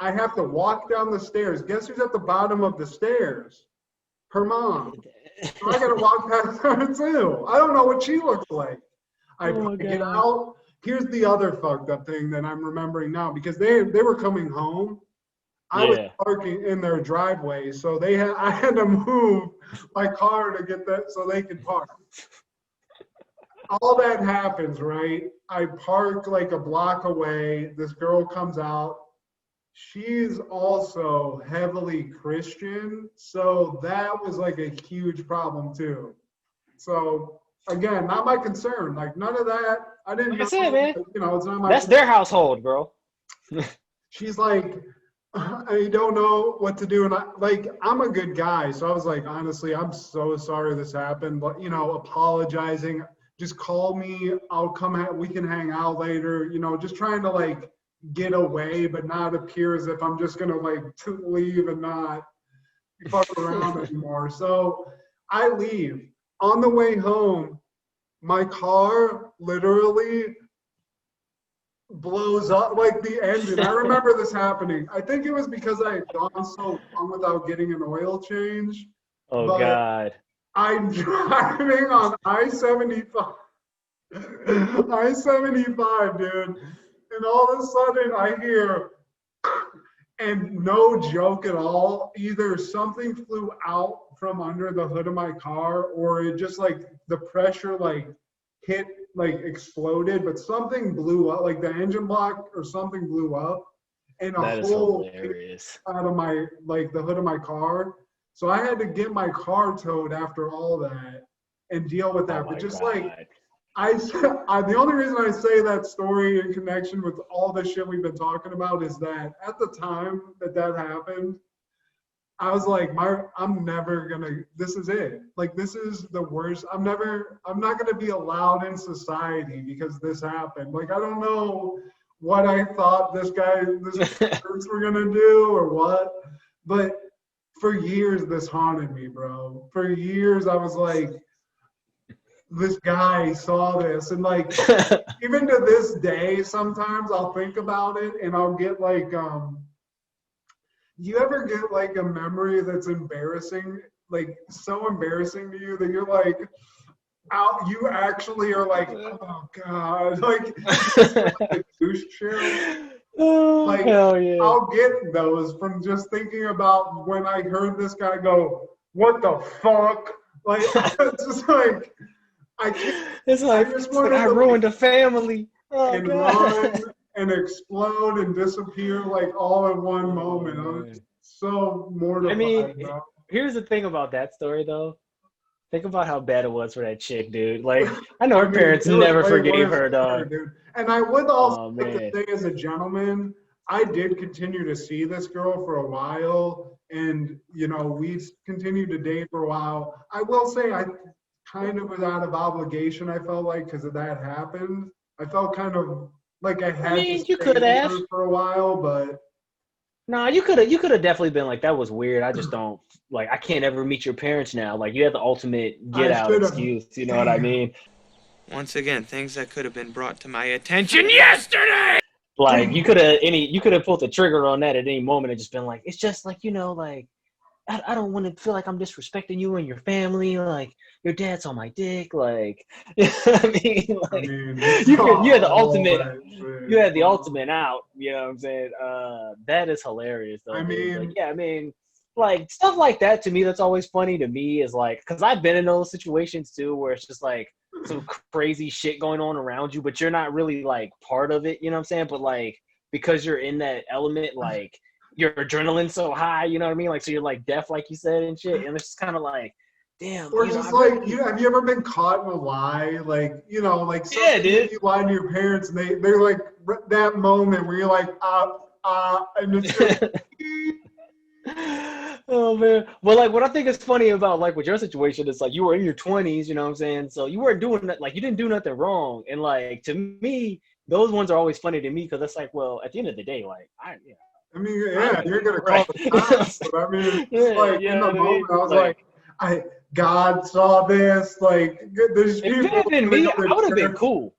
I have to walk down the stairs. Guess who's at the bottom of the stairs? Her mom. So I gotta walk past her too. I don't know what she looks like. I get out. Here's the other fucked up thing that I'm remembering now, because they were coming home. I was parking in their driveway, so I had to move my car to get that so they could park. All that happens, right? I park like a block away. This girl comes out. She's also heavily Christian, so that was like a huge problem too. So again, not my concern. Like none of that. I didn't. Like I said, man. It's not my. That's their household, bro. She's like, I don't know what to do, and I'm a good guy, so I was like, honestly, I'm so sorry this happened, but apologizing. Just call me. I'll come. We can hang out later. Just trying to like get away, but not appear as if I'm just gonna to leave and not fuck around anymore. So I leave. On the way home, my car literally blows up, like the engine. I remember this happening. I think it was because I had gone so long without getting an oil change. Oh, God. I'm driving on I-75. I-75, dude. And all of a sudden I hear, and no joke at all, either something flew out from under the hood of my car, or it just the pressure hit, exploded, but something blew up, like the engine block or something blew up, and a hole out of my, the hood of my car. So I had to get my car towed after all that and deal with that. But just the only reason I say that story in connection with all the shit we've been talking about is that at the time that happened, I was like, I'm never gonna, this is it. This is the worst. I'm not gonna be allowed in society because this happened. I don't know what I thought this groups were gonna do or what, but for years this haunted me, bro. For years I was like, this guy saw this, and even to this day, sometimes I'll think about it and I'll get you ever get a memory that's embarrassing, so embarrassing to you that you're you actually are oh God, a douche chair. Oh, hell yeah. I'll get those from just thinking about when I heard this guy go, what the fuck? It's just I can't. It's I ruined a family. Oh, and God. Run and explode and disappear all in one moment. I'm so mortified. I mean, here's the thing about that story though. Think about how bad it was for that chick, dude. Like, I know her parents never forgave her, dog. Dude. And I would also like man. to say, as a gentleman, I did continue to see this girl for a while, and we continued to date for a while. I will say I kind of was out of obligation. I felt like because of that happened, I felt kind of like I had to you could have for a while, but. No, you could have definitely been like, that was weird. I just don't like. I can't ever meet your parents now. Like, you have the ultimate get out excuse. You know what I mean? Once again, things that could have been brought to my attention yesterday. Like, you could have pulled the trigger on that at any moment and just been like, it's just like, like, I don't want to feel like I'm disrespecting you and your family. Like, your dad's on my dick. Like, you had the ultimate. You had the ultimate out. You know what I'm saying? That is hilarious, though. Like, stuff like that to me, that's always funny to me is like, because I've been in those situations too, where it's just like some crazy shit going on around you, but you're not really like part of it. You know what I'm saying? But like, because you're in that element, like, your adrenaline's so high, you know what I mean? Like, so you're like deaf, like you said, and shit. And it's just kind of like, damn. Or just like, have you ever been caught in a lie? Like, like, yeah, dude. You lie to your parents, and they're like that moment where you're like, and it's just, oh man. Well, like, what I think is funny about like with your situation is like you were in your 20s, you know what I'm saying? So you weren't doing that, like you didn't do nothing wrong. And like to me, those ones are always funny to me because it's like, well, at the end of the day, like you're gonna call the cops. But I mean, it's like in the moment, I was like, God saw this. Like, there's people. If it had been me, I would have been cool.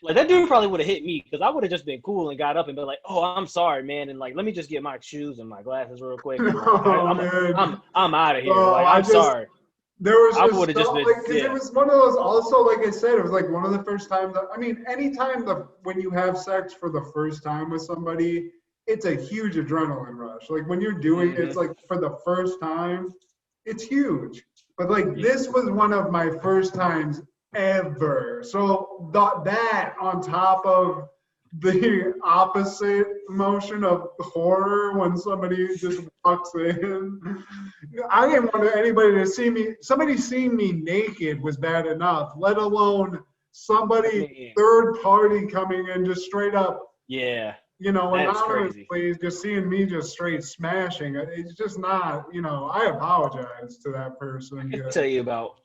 Like, that dude probably would have hit me because I would have just been cool and got up and been like, "Oh, I'm sorry, man," and like, let me just get my shoes and my glasses real quick. And, like, I'm out of here. Like, I'm sorry. There was I would have just been because it was one of those. Also, like I said, it was like one of the first times. I mean, anytime when you have sex for the first time with somebody, it's a huge adrenaline rush. Like when you're doing it's like for the first time, it's huge. But like this was one of my first times ever. So that on top of the opposite emotion of horror when somebody just walks in. I didn't want anybody to see me. Somebody seeing me naked was bad enough, let alone somebody third party coming in just straight up. Yeah. Anonymously, just seeing me just straight smashing. It's just not, I apologize to that person. I can tell you about,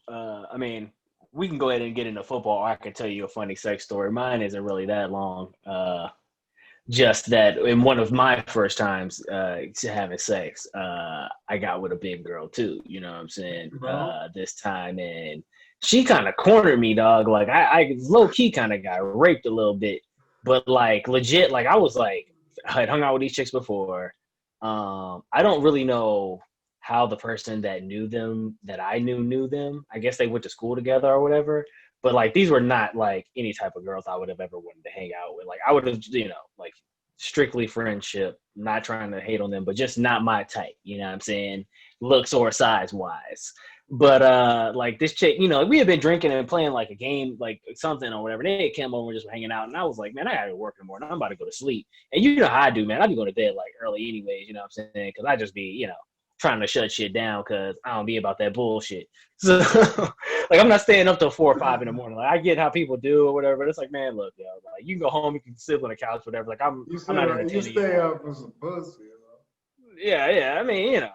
we can go ahead and get into football. I can tell you a funny sex story. Mine isn't really that long. Just that in one of my first times having sex, I got with a big girl too. You know what I'm saying? This time, and she kind of cornered me, dog. Like I low key kind of got raped a little bit, but like legit, like I was like I had hung out with these chicks before. I don't really know how the person that knew them, that I knew them. I guess they went to school together or whatever. But like these were not like any type of girls I would have ever wanted to hang out with. Like I would have, like strictly friendship, not trying to hate on them, but just not my type. You know what I'm saying? Looks or size wise. But like this chick, we had been drinking and playing like a game, like something or whatever. They came over and just hanging out, and I was like, man, I gotta work in the morning. I'm about to go to sleep. And you know how I do, man. I be going to bed like early anyways. You know what I'm saying? Because I just be, trying to shut shit down because I don't be about that bullshit. So like I'm not staying up till 4 or 5 in the morning. Like I get how people do or whatever, but it's like, man, look, like you can go home, you can sit on the couch, whatever. Like I'm not entertaining you. Stay up with some pussy. Yeah. I mean,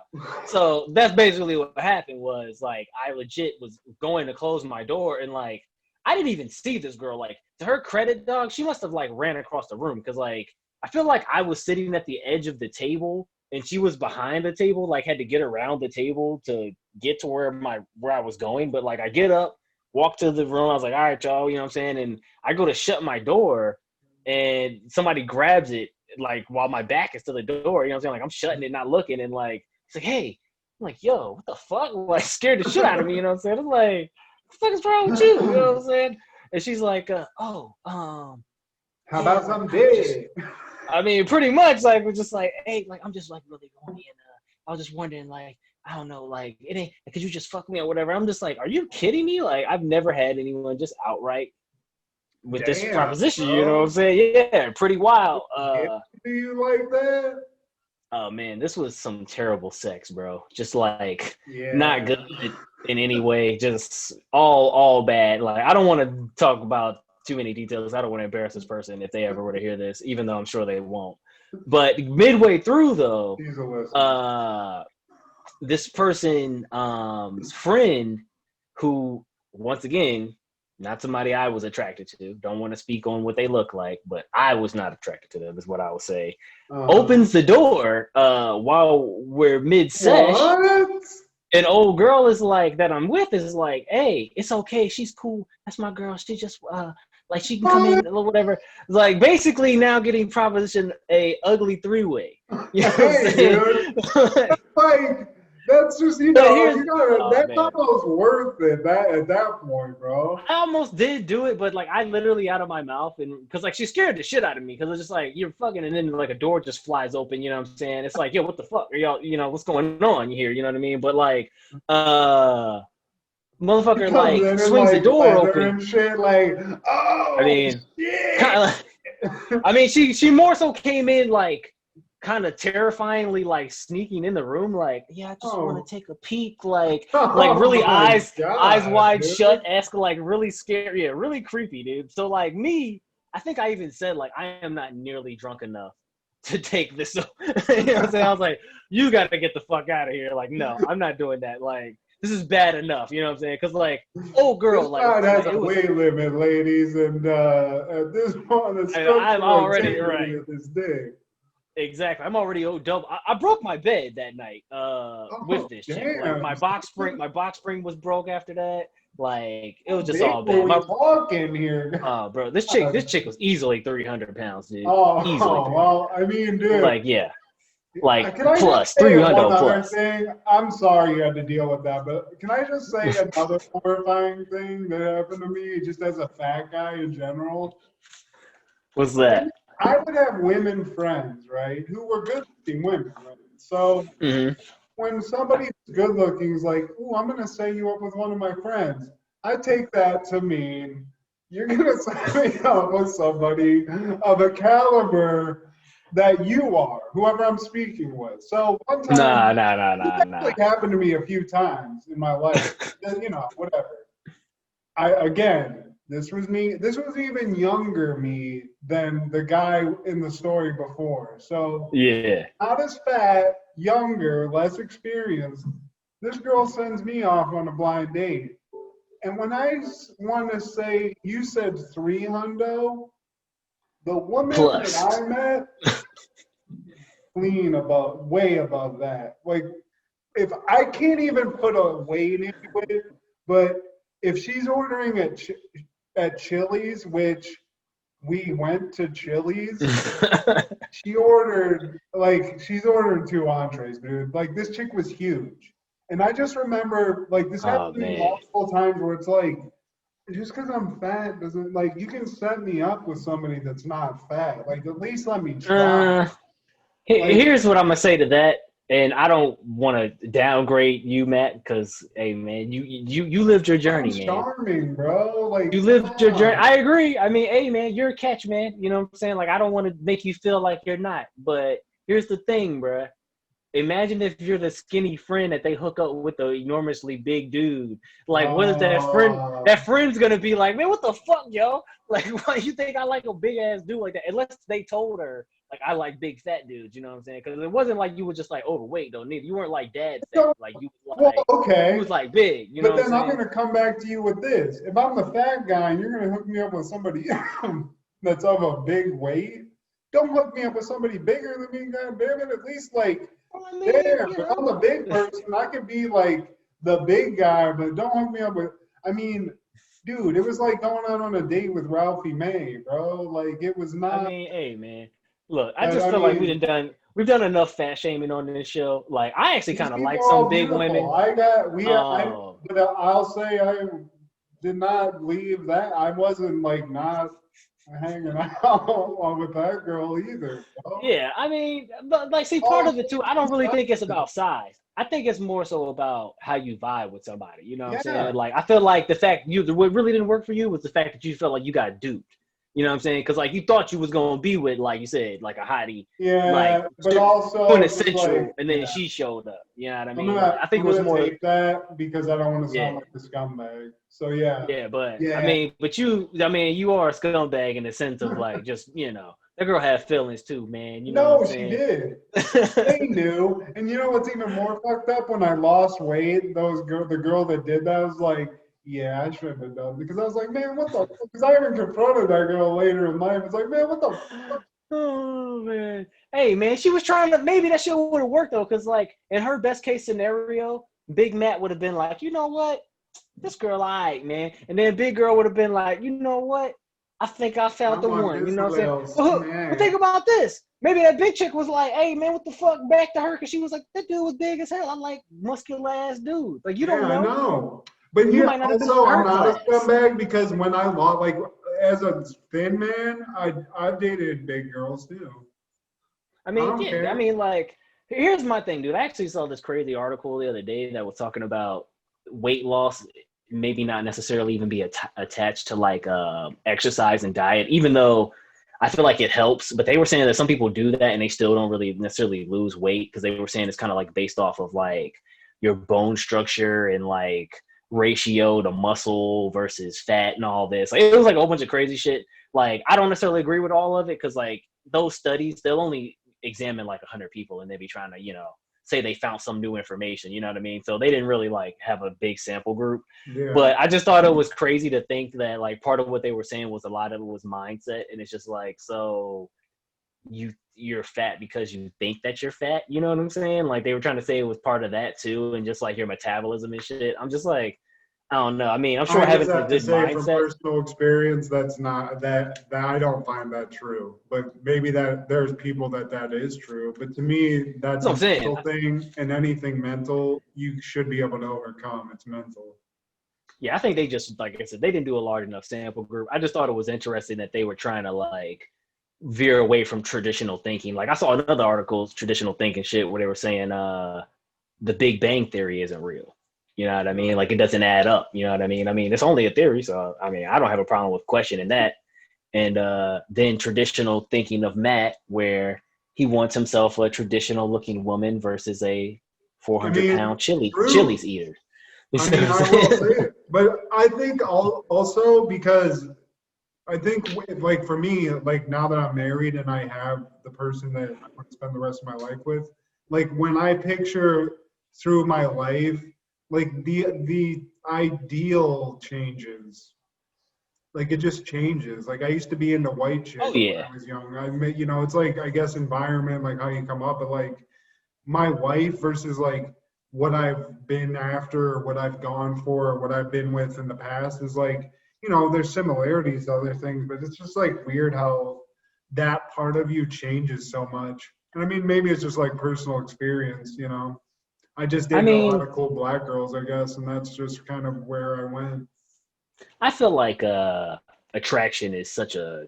So that's basically what happened was like I legit was going to close my door and like I didn't even see this girl. Like to her credit, dog, she must have like ran across the room because like I feel like I was sitting at the edge of the table and she was behind the table, like had to get around the table to get to where I was going. But like I get up, walk to the room, I was like, all right, y'all, you know what I'm saying? And I go to shut my door and somebody grabs it like while my back is to the door, you know what I'm saying? Like I'm shutting it, not looking, and like it's like, hey, I'm like, yo, what the fuck? Like scared the shit out of me, you know what I'm saying? I'm like, what the fuck is wrong with you? You know what I'm saying? And she's like, how about some dick? I mean, pretty much, like, we're just like, hey, like, I'm just, like, really horny, and I was just wondering, like, I don't know, like, it ain't, could you just fuck me or whatever? I'm just like, are you kidding me? Like, I've never had anyone just outright with this proposition, bro. You know what I'm saying? Yeah, pretty wild. Do you like that? Oh, man, this was some terrible sex, bro. Just, like, not good. in any way, just all bad. Like, I don't want to talk about too many details. I don't want to embarrass this person if they ever were to hear this, even though I'm sure they won't. But midway through, though, this person's friend, who, once again, not somebody I was attracted to, don't want to speak on what they look like, but I was not attracted to them, is what I would say, opens the door while we're mid-sesh. An old girl is like, that I'm with, is like, hey, it's okay, she's cool, that's my girl, she just like, she can come in or whatever. Like, basically now getting proposition a ugly three-way. You know what I'm saying? Like, that's just, that's almost worth it at that point, bro. I almost did do it, but like, I literally out of my mouth, and because like, she scared the shit out of me, because it's just like, you're fucking, and then like a door just flies open, you know what I'm saying? It's like, yo, what the fuck are y'all, you know, what's going on here, you know what I mean? But like, motherfucker like swings the door open and shit, like, oh, I mean, shit. I mean, she more so came in like kind of terrifyingly, like sneaking in the room, like, yeah, I just want to take a peek, like really eyes wide shut, ask, like really scary, yeah, really creepy, dude. So like me, I think I even said like, I am not nearly drunk enough to take this. You know what I'm saying? I was like, you got to get the fuck out of here. Like, no, I'm not doing that. Like, this is bad enough, you know what I'm saying? Because like, old girl, this like, has a weight limit, ladies, and at this point, I'm already right. This day. Exactly, I'm already double. I broke my bed that night with this chick. Like, my box spring was broke after that. Like, it was just all bad. Talking here. Oh, bro, this chick was easily 300 pounds, dude. Easily. Well, I mean, dude. Like, yeah. Like, plus 300 plus. Thing? I'm sorry you had to deal with that, but can I just say another horrifying thing that happened to me, just as a fat guy in general? What's that? I would have women friends, right, who were good-looking women, right? So when somebody's good-looking is like, ooh, I'm going to set you up with one of my friends, I take that to mean you're going to set me up with somebody of a caliber that you are, whoever I'm speaking with. So one time, nah. It happened to me a few times in my life. You know, whatever. This was me. This was even younger me than the guy in the story before. So yeah, not as fat, younger, less experienced. This girl sends me off on a blind date, and when I want to say, you said 300. The woman plus that I met, way above that. Like, if I can't even put a weight into it, but if she's ordering at Chili's, which we went to Chili's, she's ordering 2 entrees, dude. Like, this chick was huge. And I just remember, like, this happened to me multiple times where it's like, just because I'm fat doesn't, like, you can set me up with somebody that's not fat. Like, at least let me try. Here's what I'm going to say to that. And I don't want to downgrade you, Matt, because, hey, man, you lived your journey, man. Charming, bro. Like, you lived your journey. I agree. I mean, hey, man, you're a catch, man. You know what I'm saying? Like, I don't want to make you feel like you're not. But here's the thing, bro. Imagine if you're the skinny friend that they hook up with the enormously big dude. Like, what is that friend? That friend's gonna be like, man, what the fuck, yo? Like, why you think I like a big ass dude like that? Unless they told her, like, I like big fat dudes. You know what I'm saying? Because it wasn't like you were just like overweight though. Neither you weren't like dad fat. Like, you was like, okay, you was like big. You know but what then I'm gonna come back to you with this. If I'm the fat guy and you're gonna hook me up with somebody that's of a big weight, don't hook me up with somebody bigger than me. God damn it, at least like. Damn, if I'm a big person, I could be like the big guy, but don't hook me up with. I mean, dude, it was like going out on a date with Ralphie May, bro. Like, it was not. I mean, hey, man, look, I just feel like we've done enough fat shaming on this show. Like, I actually kind of like some big women. But I'll say I did not leave that. I wasn't like not hanging out with that girl either. Bro. Yeah, I mean, but like, see, part of it too, I don't really think it's about size. I think it's more so about how you vibe with somebody. You know what I'm saying? Like, I feel like the fact what really didn't work for you was the fact that you felt like you got duped. You know what I'm saying? Because like you thought you was gonna be with, like you said, like a hottie. Yeah, like, but also quintessential, like, and then she showed up. You know what I mean? I think it was more take that because I don't want to sound like a scumbag. So yeah. Yeah, but yeah. I mean, you are a scumbag in the sense of like just that girl had feelings too, man. You know what I'm saying? She did. They knew. And you know what's even more fucked up? When I lost weight, the girl that did that was like, yeah, I shouldn't have done, because I was like, man, what the fuck? Because I even confronted that girl later in life. It's like, man, what the fuck? Oh man. Hey man, she was trying to, maybe that shit would have worked though, because like in her best case scenario, Big Matt would have been like, you know what? This girl, all right, man. And then Big Girl would have been like, you know what? I think I found the one. You know what I'm saying? But think about this. Maybe that big chick was like, hey, man, what the fuck? Back to her, because she was like, that dude was big as hell. I'm like, muscular ass dude. Like, you don't know. I know. But you might not also, I'm not a scumbag, because when I lost, like, as a thin man, I've dated big girls too. I mean, like, here's my thing, dude. I actually saw this crazy article the other day that was talking about weight loss maybe not necessarily even be attached to like exercise and diet, even though I feel like it helps. But they were saying that some people do that and they still don't really necessarily lose weight, because they were saying it's kind of like based off of like your bone structure and like ratio to muscle versus fat and all this. Like, it was like a whole bunch of crazy shit. Like, I don't necessarily agree with all of it, because like those studies, they'll only examine like 100 people and they'll be trying to, say they found some new information, you know what I mean? So they didn't really like have a big sample group. Yeah. But I just thought it was crazy to think that like part of what they were saying was a lot of it was mindset. And it's just like, so you're fat because you think that you're fat, you know what I'm saying? Like they were trying to say it was part of that too, and just like your metabolism and shit. I'm just like, I don't know. I mean, I'm sure having a good mindset. From personal experience, that's not that I don't find that true. But maybe that there's people that is true. But to me, that's a mental thing, and anything mental, you should be able to overcome. It's mental. Yeah, I think they just, like I said, they didn't do a large enough sample group. I just thought it was interesting that they were trying to like veer away from traditional thinking. Like I saw another article, traditional thinking shit, where they were saying the Big Bang Theory isn't real. You know what I mean? Like it doesn't add up. You know what I mean? I mean, it's only a theory. So, I mean, I don't have a problem with questioning that. And then traditional thinking of Matt, where he wants himself a traditional looking woman versus a 400-pound Chili's eater. I mean, I will say it. But I think also because I think like for me, like now that I'm married and I have the person that I want to spend the rest of my life with, like when I picture through my life, like the ideal changes, like it just changes. Like I used to be into white chicks when I was young. It's like, I guess, environment, like how you come up, but like my wife versus like what I've been after, or what I've gone for, or what I've been with in the past is like, there's similarities to other things, but it's just like weird how that part of you changes so much. And I mean, maybe it's just like personal experience, I just dated a lot of cool black girls, I guess, and that's just kind of where I went. I feel like attraction is such a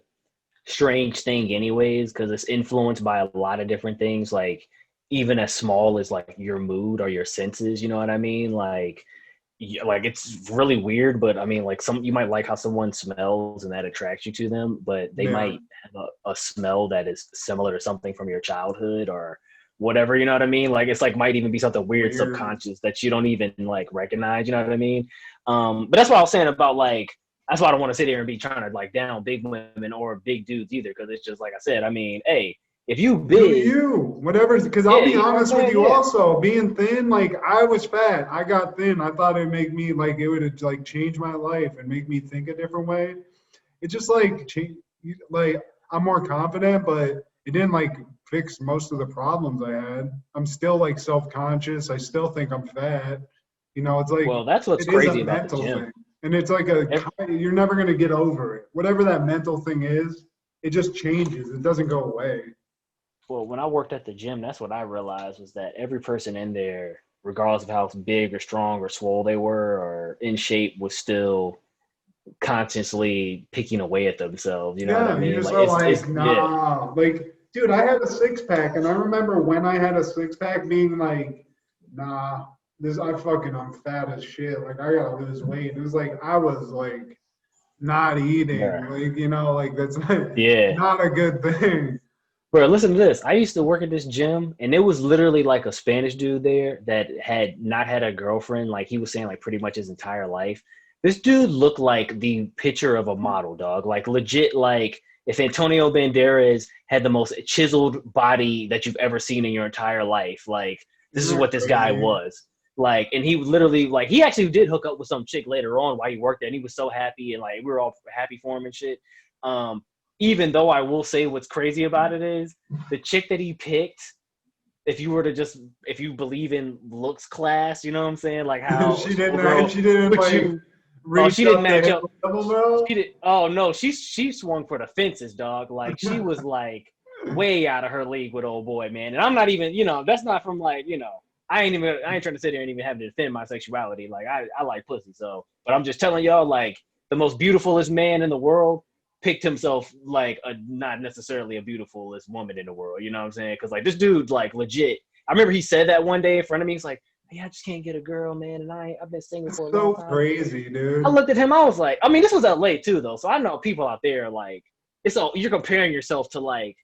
strange thing anyways, because it's influenced by a lot of different things, like even as small as like your mood or your senses, you know what I mean? Like it's really weird, but I mean, like you might like how someone smells and that attracts you to them, but they might have a smell that is similar to something from your childhood or whatever, you know what I mean? Like it's like might even be something weird subconscious that you don't even like recognize, you know what I mean? But that's what I was saying about like, that's why I don't want to sit here and be trying to like down big women or big dudes either, because it's just like I said, I mean, hey, if you big, whatever, because I'll be honest with you also, being thin, like I was fat, I got thin, I thought it'd make me like, it would like change my life and make me think a different way. It just like I'm more confident, but it didn't like fix most of the problems I had. I'm still like self-conscious. I still think I'm fat. It's like, well, that's what's crazy about the gym. Thing. And it's like you're never going to get over it. Whatever that mental thing is, it just changes. It doesn't go away. Well, when I worked at the gym, that's what I realized was that every person in there, regardless of how big or strong or swole they were or in shape, was still consciously picking away at themselves. You know what I mean? You just like, dude, I had a 6-pack, and I remember when I had a 6-pack being like, nah, I'm fat as shit. Like I gotta lose weight. It was like I was like not eating. Yeah. Like, you know, like that's Yeah. not a good thing. Bro, listen to this. I used to work at this gym, and it was literally like a Spanish dude there that had not had a girlfriend. Like he was saying, like pretty much his entire life. This dude looked like the picture of a model, dog. Like legit, like if Antonio Banderas had the most chiseled body that you've ever seen in your entire life. Like this is what this guy was. Like, and he literally, like, he actually did hook up with some chick later on while he worked there, and he was so happy, and like we were all happy for him and shit. Even though I will say what's crazy about it is the chick that he picked, if you believe in looks class, you know what I'm saying? Like how she didn't match up. Oh no, she swung for the fences, dog. Like she was like way out of her league with old boy, man. And I'm not even, that's not from like, I ain't trying to sit there and even have to defend my sexuality. Like I like pussy, so but I'm just telling y'all, like the most beautifulest man in the world picked himself like not necessarily a beautifulest woman in the world, you know what I'm saying? Because like this dude, like legit, I remember he said that one day in front of me. He's like, "Hey, I just can't get a girl, man, and I've been single for a long time." So crazy, dude. I looked at him, I was like, I mean, this was LA too, though, so I know people out there like you're comparing yourself to like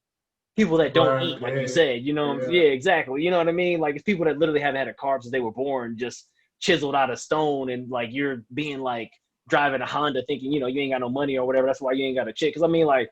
people that don't eat, like you said, yeah, exactly, you know what I mean? Like it's people that literally haven't had a carb since they were born, just chiseled out of stone, and like you're being like driving a Honda thinking, you ain't got no money or whatever. That's why you ain't got a chick. Because I mean, like,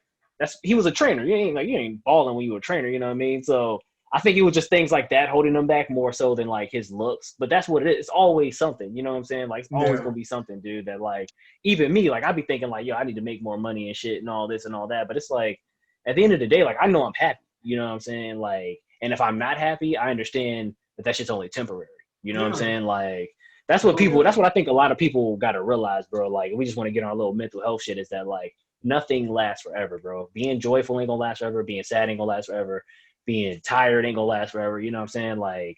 he was a trainer. You ain't balling when you were a trainer. You know what I mean? So I think it was just things like that holding him back more so than like his looks. But that's what it is. It's always something. You know what I'm saying? Like, it's always gonna be something, dude. That like even me, like, I'd be thinking like, yo, I need to make more money and shit and all this and all that. But it's like at the end of the day, like I know I'm happy. You know what I'm saying? Like, and if I'm not happy, I understand that shit's only temporary. You know what I'm saying? Like. That's what I think a lot of people got to realize, bro. Like, we just want to get on our little mental health shit is that, like, nothing lasts forever, bro. Being joyful ain't going to last forever. Being sad ain't going to last forever. Being tired ain't going to last forever. You know what I'm saying? Like,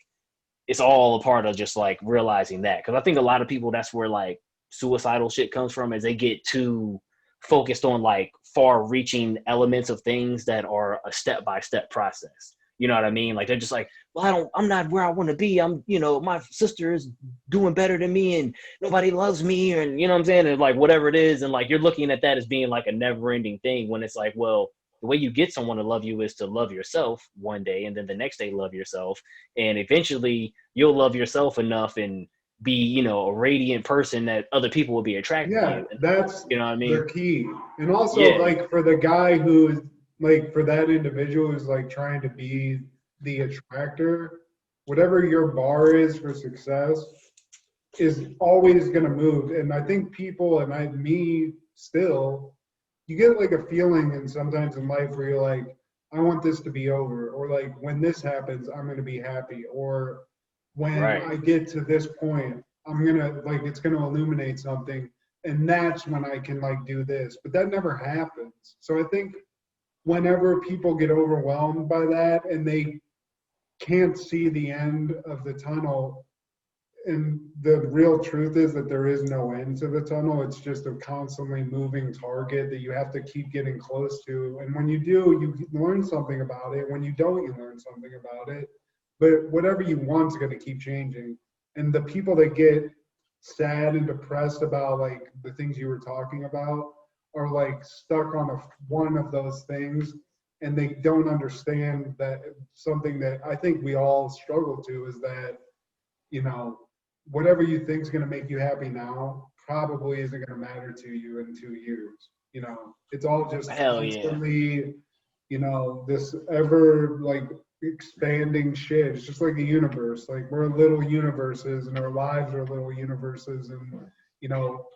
it's all a part of just, like, realizing that. Because I think a lot of people, that's where, like, suicidal shit comes from is they get too focused on, like, far-reaching elements of things that are a step-by-step process. You know what I mean? Like, they're just like, well, I'm not where I want to be. My sister is doing better than me and nobody loves me. And you know what I'm saying? And like, whatever it is. And like, you're looking at that as being like a never ending thing when it's like, well, the way you get someone to love you is to love yourself one day. And then the next day, love yourself. And eventually you'll love yourself enough and be, a radiant person that other people will be attracted to you. And, that's, you know what I mean? The key. And also like for the guy who's, like for that individual who's like trying to be the attractor, whatever your bar is for success is always going to move. And I think people, and me still, you get like a feeling and sometimes in life where you're like, I want this to be over, or like when this happens, I'm going to be happy, or when I get to this point, I'm going to like, it's going to illuminate something. And that's when I can like do this, but that never happens. So I think whenever people get overwhelmed by that and they can't see the end of the tunnel, and the real truth is that there is no end to the tunnel, it's just a constantly moving target that you have to keep getting close to. And when you do, you learn something about it. When you don't, you learn something about it. But whatever you want is going to keep changing. And the people that get sad and depressed about like the things you were talking about are like stuck on one of those things, and they don't understand that something that I think we all struggle to is that, whatever you think is going to make you happy now probably isn't going to matter to you in 2 years. It's all just constantly, this ever like expanding shit. It's just like the universe. Like we're little universes and our lives are little universes, and,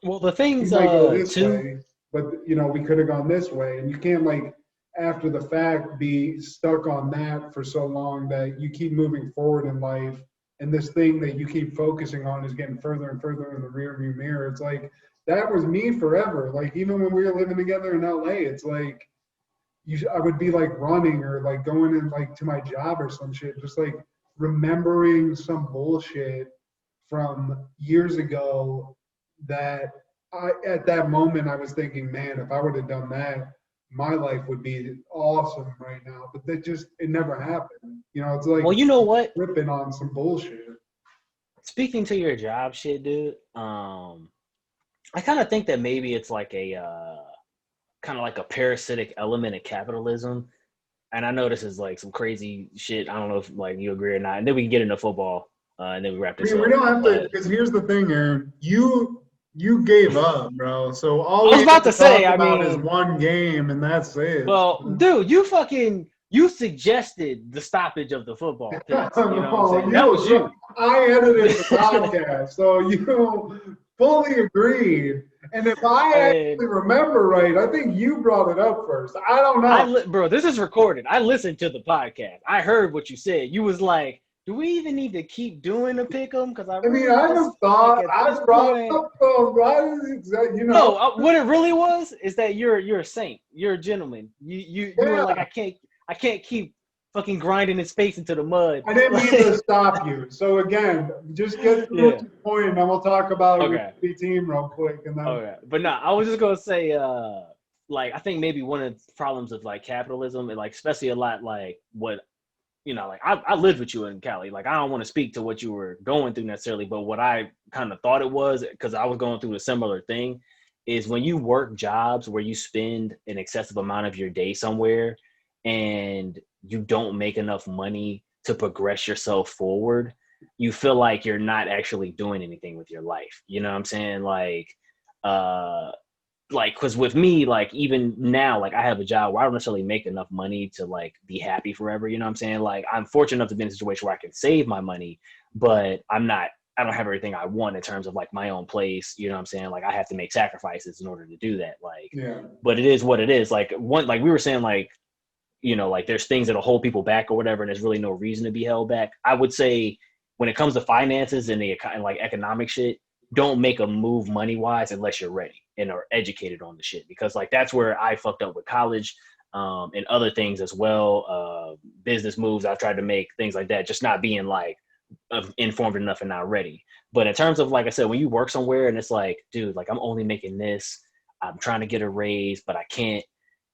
well, the things too. But, we could have gone this way. And you can't, like, after the fact, be stuck on that for so long that you keep moving forward in life. And this thing that you keep focusing on is getting further and further in the rearview mirror. It's like, that was me forever. Like, even when we were living together in LA, it's like, I would be, like, running or, like, going in, like, to my job or some shit. Just, like, remembering some bullshit from years ago that at that moment, I was thinking, man, if I would have done that, my life would be awesome right now. But it never happened. It's like, well, you know what? Ripping on some bullshit. Speaking to your job shit, dude, I kind of think that maybe it's like a kind of like a parasitic element of capitalism. And I know this is like some crazy shit. I don't know if like you agree or not. And then we can get into football, and then we wrap this up. We don't have to, because here's the thing, Aaron. You gave up, bro. So all I was about to say, talk about is one game, and that's it. Well, dude, you suggested the stoppage of the football picks. You know what I'm saying? That was you. I edited the podcast, so you fully agreed. And if I actually remember right, I think you brought it up first. I don't know. Bro, this is recorded. I listened to the podcast. I heard what you said. You was like, do we even need to keep doing the pick 'em? Because I just thought I brought it up. No, what it really was is that you're a saint. You're a gentleman. You were like, I can't keep fucking grinding his face into the mud. I didn't mean to stop you. So again, just get to the point, and then we'll talk about the team real quick. And then but no, I was just gonna say, like I think maybe one of the problems of like capitalism, and like especially a lot like what. You know, like I lived with you in Cali. Like I don't want to speak to what you were going through necessarily, but what I kind of thought it was, because I was going through a similar thing, is when you work jobs where you spend an excessive amount of your day somewhere and you don't make enough money to progress yourself forward, you feel like you're not actually doing anything with your life. You know what I'm saying? Like, cause with me, like even now, like I have a job where I don't necessarily make enough money to like be happy forever. You know what I'm saying? Like I'm fortunate enough to be in a situation where I can save my money, but I don't have everything I want in terms of like my own place. You know what I'm saying? Like I have to make sacrifices in order to do that. Like, but it is what it is. Like like we were saying, like, you know, like there's things that'll hold people back or whatever, and there's really no reason to be held back. I would say when it comes to finances and like economic shit, don't make a move money wise unless you're ready and are educated on the shit, because like that's where I fucked up with college and other things as well. Business moves I've tried to make, things like that, just not being like informed enough and not ready. But in terms of, like I said, when you work somewhere and it's like, dude, like I'm only making this, I'm trying to get a raise, but I can't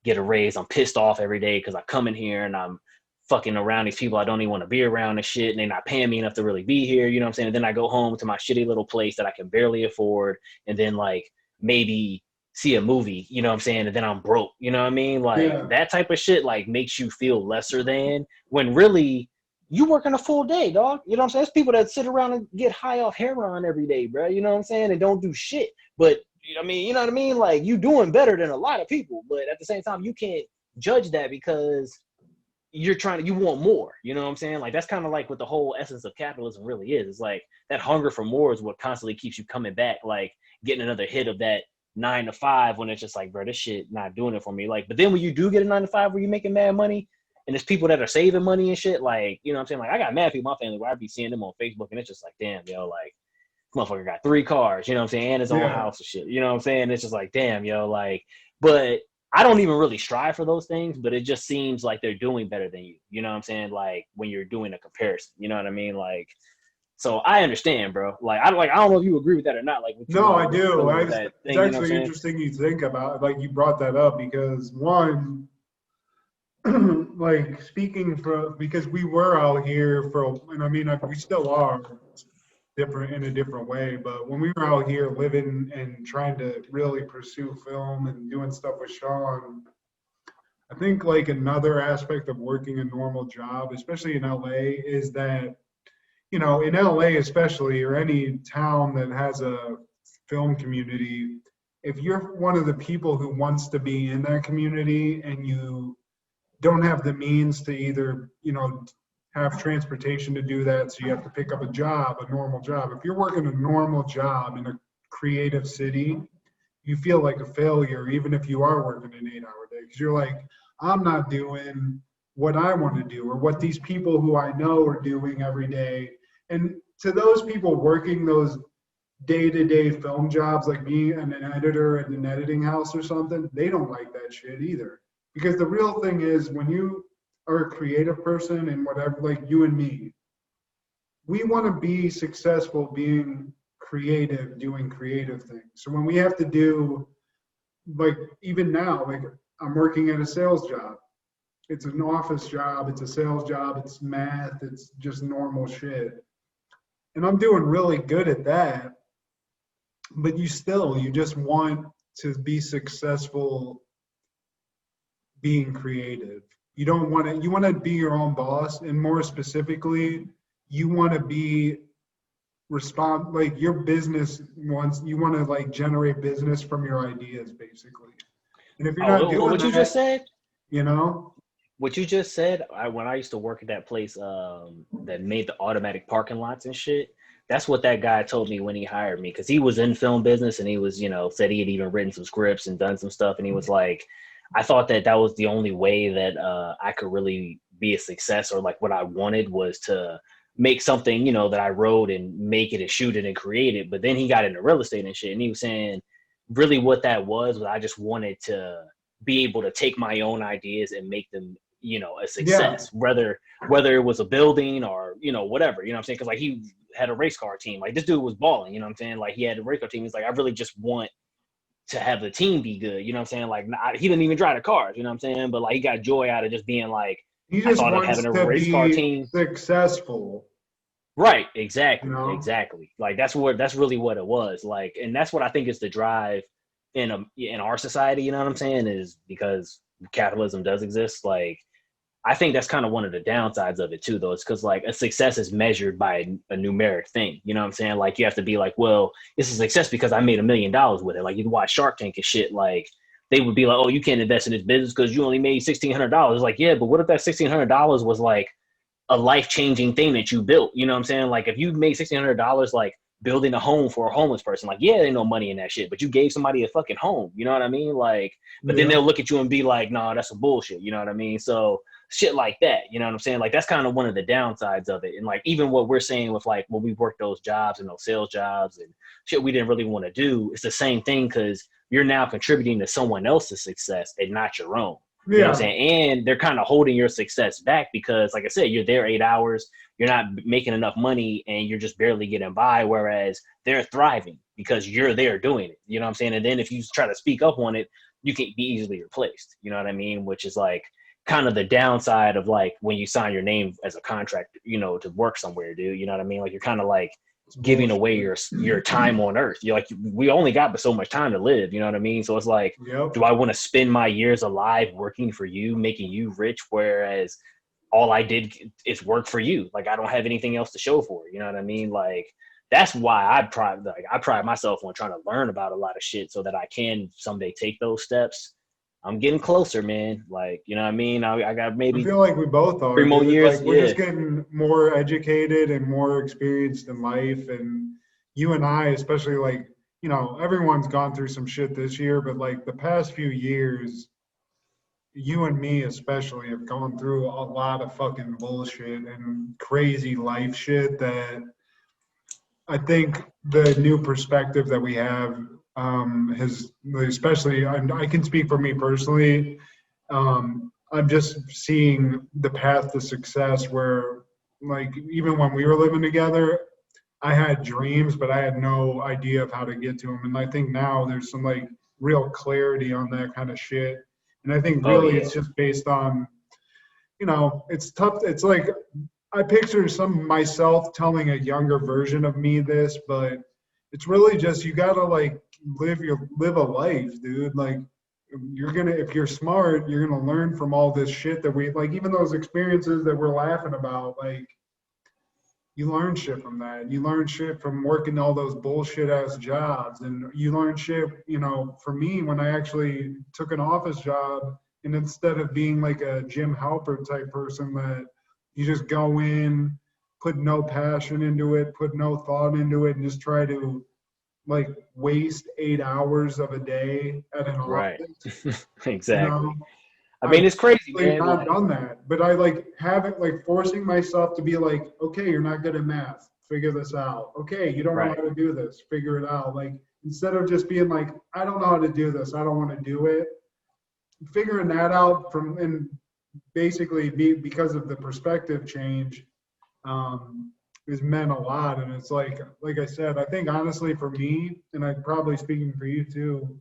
get a raise. I'm pissed off every day because I come in here and I'm fucking around these people I don't even want to be around and shit, and they're not paying me enough to really be here, you know what I'm saying? And then I go home to my shitty little place that I can barely afford, and then like maybe see a movie, you know what I'm saying? And then I'm broke, you know what I mean? Like that type of shit like makes you feel lesser than, when really you working a full day, dog. You know what I'm saying? There's people that sit around and get high off heroin every day, bro. You know what I'm saying? And don't do shit. But I mean, you know what I mean? Like you doing better than a lot of people, but at the same time, you can't judge that because you want more, you know what I'm saying? Like that's kind of like what the whole essence of capitalism really is. It's like that hunger for more is what constantly keeps you coming back, like getting another hit of that 9 to 5 when it's just like, bro, this shit not doing it for me. Like, but then when you do get a 9 to 5 where you're making mad money and there's people that are saving money and shit, like, you know what I'm saying? Like I got mad people in my family where I'd be seeing them on Facebook and it's just like, damn, yo, like motherfucker got 3 cars, you know what I'm saying? And his own house and shit, you know what I'm saying? It's just like, damn, yo, like, but I don't even really strive for those things, but it just seems like they're doing better than you. You know what I'm saying? Like when you're doing a comparison, you know what I mean? Like, so I understand, bro. Like I don't know if you agree with that or not. Like, no, I do. It's actually interesting you think about, like you brought that up because one, like speaking for, because we were out here and I mean, we still are different in a different way, but when we were out here living and trying to really pursue film and doing stuff with Sean, I think like another aspect of working a normal job, especially in LA, is that, you know, in LA especially, or any town that has a film community, if you're one of the people who wants to be in that community and you don't have the means to either, you know, have transportation to do that, so you have to pick up a normal job. If you're working a normal job in a creative city, you feel like a failure, even if you are working an 8-hour day, because you're like, I'm not doing what I want to do or what these people who I know are doing every day. And to those people working those day-to-day film jobs, like being an editor at an editing house or something, they don't like that shit either. Because the real thing is, when you are a creative person and whatever, like you and me, we want to be successful being creative, doing creative things. So when we have to do, like even now, like I'm working at a sales job. It's an office job, it's a sales job, it's math, it's just normal shit. And I'm doing really good at that. but you just want to be successful being creative. You want to be your own boss, and more specifically, you want to be like your business wants, you want to like generate business from your ideas basically. And if you're not doing what you just said, you know, what you just said, when I used to work at that place that made the automatic parking lots and shit, that's what that guy told me when he hired me, because he was in film business and he was, said he had even written some scripts and done some stuff. And he was like, I thought that was the only way that I could really be a success, or like what I wanted was to make something, that I wrote and make it and shoot it and create it. But then he got into real estate and shit. And he was saying really what that was I just wanted to be able to take my own ideas and make them, a success, whether it was a building or, whatever, what I'm saying? Cause like he had a race car team, like this dude was balling, what I'm saying? Like he had a race car team. He's like, I really just want to have the team be good, what I'm saying? Like he didn't even drive the cars, what I'm saying? But like he got joy out of just being like, he just I thought wants of having to a race car team successful. Right, exactly, exactly. Like that's really what it was. Like, and that's what I think is the drive in our society. You know what I'm saying? Is because capitalism does exist. Like, I think that's kind of one of the downsides of it too, though. It's because like a success is measured by a numeric thing. You know what I'm saying? Like you have to be like, well, it's a success because I made $1 million with it. Like you watch Shark Tank and shit. Like they would be like, oh, you can't invest in this business because you only made $1,600. Like, yeah, but what if that $1,600 was like a life-changing thing that you built? You know what I'm saying? Like if you made $1,600 like building a home for a homeless person, like yeah, there ain't no money in that shit, but you gave somebody a fucking home. You know what I mean? Like, but then they'll look at you and be like, nah, that's some bullshit. You know what I mean? So shit like that, you know what I'm saying? Like that's kind of one of the downsides of it. And like even what we're saying with like when we worked those jobs and those sales jobs and shit we didn't really want to do, it's the same thing because you're now contributing to someone else's success and not your own. You know what I'm saying? And they're kind of holding your success back because, like I said, you're there 8 hours, you're not making enough money, and you're just barely getting by, whereas they're thriving because you're there doing it. You know what I'm saying? And then if you try to speak up on it, you can be easily replaced. You know what I mean? Which is like kind of the downside of like when you sign your name as a contract, to work somewhere, dude. You know what I mean? Like you're kind of like giving away your time on earth. You're like, we only got but so much time to live. You know what I mean? So it's like, do I want to spend my years alive working for you, making you rich, whereas all I did is work for you? Like I don't have anything else to show for it. You know what I mean? Like that's why I pride myself on trying to learn about a lot of shit so that I can someday take those steps. I'm getting closer, man. Like, you know what I mean? I got maybe I feel like we both are. 3 more years. Like, we're just getting more educated and more experienced in life. And you and I, especially like, everyone's gone through some shit this year, but like the past few years, you and me especially have gone through a lot of fucking bullshit and crazy life shit that I think the new perspective that we have has, especially, I can speak for me personally. I'm just seeing the path to success where, like, even when we were living together, I had dreams, but I had no idea of how to get to them. And I think now there's some like real clarity on that kind of shit. And I think really it's just based on, it's tough. It's like I picture myself telling a younger version of me this, but it's really just you gotta like live a life, dude. Like if you're smart, you're gonna learn from all this shit that we like, even those experiences that we're laughing about, like you learn shit from that. You learn shit from working all those bullshit ass jobs, and you learn shit, for me, when I actually took an office job, and instead of being like a Jim Halpert type person that you just go in, put no passion into it, put no thought into it, and just try to like waste 8 hours of a day at an office. Exactly. I mean, it's crazy, man. I've done that, but I like haven't like forcing myself to be like, okay, you're not good at math, figure this out. Okay, you don't know how to do this, figure it out. Like instead of just being like, I don't know how to do this, I don't want to do it. Figuring that out and basically because of the perspective change has meant a lot. And it's like I said, I think honestly for me, and I'm probably speaking for you too,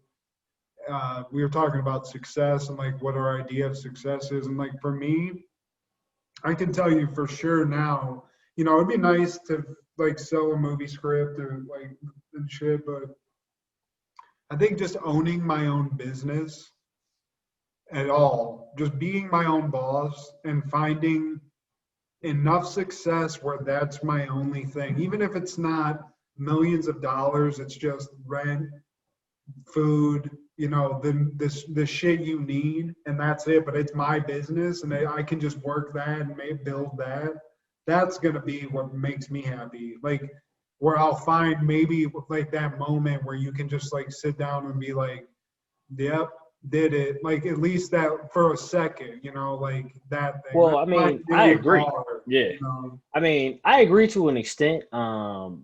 we were talking about success and like what our idea of success is. And like for me, I can tell you for sure now, it'd be nice to like sell a movie script or like and shit, but I think just owning my own business at all, just being my own boss and finding enough success where that's my only thing, even if it's not millions of dollars, it's just rent, food, the shit you need, and that's it. But it's my business, and I can just work that and build that. That's gonna be what makes me happy. Like where I'll find maybe like that moment where you can just like sit down and be like, "Yep, did it." Like at least that for a second, like that thing. Well, I mean, I agree. Yeah. I mean, I agree to an extent.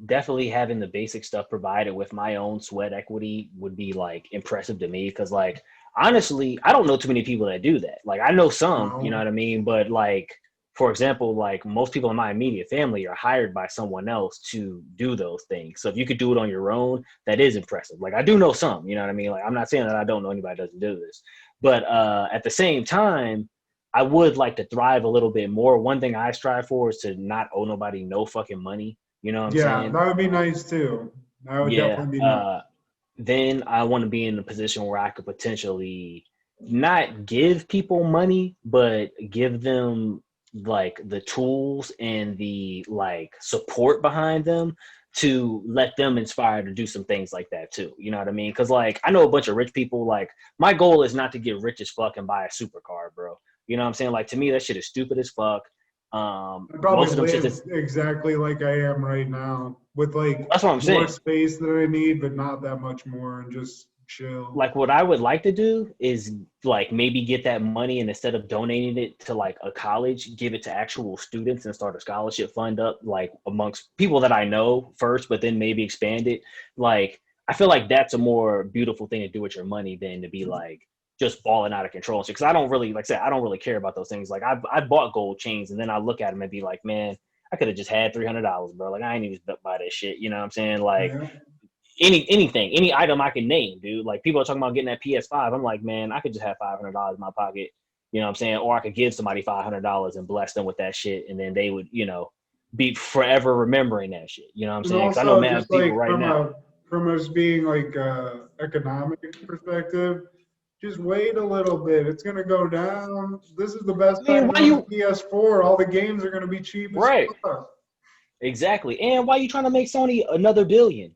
Definitely having the basic stuff provided with my own sweat equity would be like impressive to me because, like, honestly, I don't know too many people that do that. Like, I know some, you know what I mean? But, like, for example, like most people in my immediate family are hired by someone else to do those things. So if you could do it on your own, that is impressive. Like I do know some, you know what I mean? Like I'm not saying that I don't know anybody that doesn't do this, but at the same time, I would like to thrive a little bit more. One thing I strive for is to not owe nobody no fucking money. You know what I'm saying? Yeah, that would be nice too. That would definitely be nice. Then I want to be in a position where I could potentially not give people money, but give them like the tools and the like support behind them to let them inspire to do some things like that too. You know what I mean? Because like I know a bunch of rich people. Like my goal is not to get rich as fuck and buy a supercar, bro. You know what I'm saying? Like to me, that shit is stupid as fuck. I probably live exactly like I am right now, with like that's what I'm saying. More space that I need, but not that much more, and just chill. Like what I would like to do is like maybe get that money and instead of donating it to like a college, give it to actual students and start a scholarship fund up like amongst people that I know first, but then maybe expand it. Like I feel like that's a more beautiful thing to do with your money than to be like just balling out of control. Because I don't really, like I said, I don't really care about those things. Like I bought gold chains and then I look at them and be like, man, I could have just had $300, bro. Like I ain't even buy that shit. You know what I'm saying? Like anything, any item I can name, dude. Like people are talking about getting that PS5. I'm like, man, I could just have $500 in my pocket. You know what I'm saying? Or I could give somebody $500 and bless them with that shit, and then they would, be forever remembering that shit. You know what I'm saying? Because I know mad people right now. From us being like economic perspective, just wait a little bit. It's gonna go down. This is the best time to PS4. All the games are gonna be cheap. Right. Exactly. And why you trying to make Sony another billion?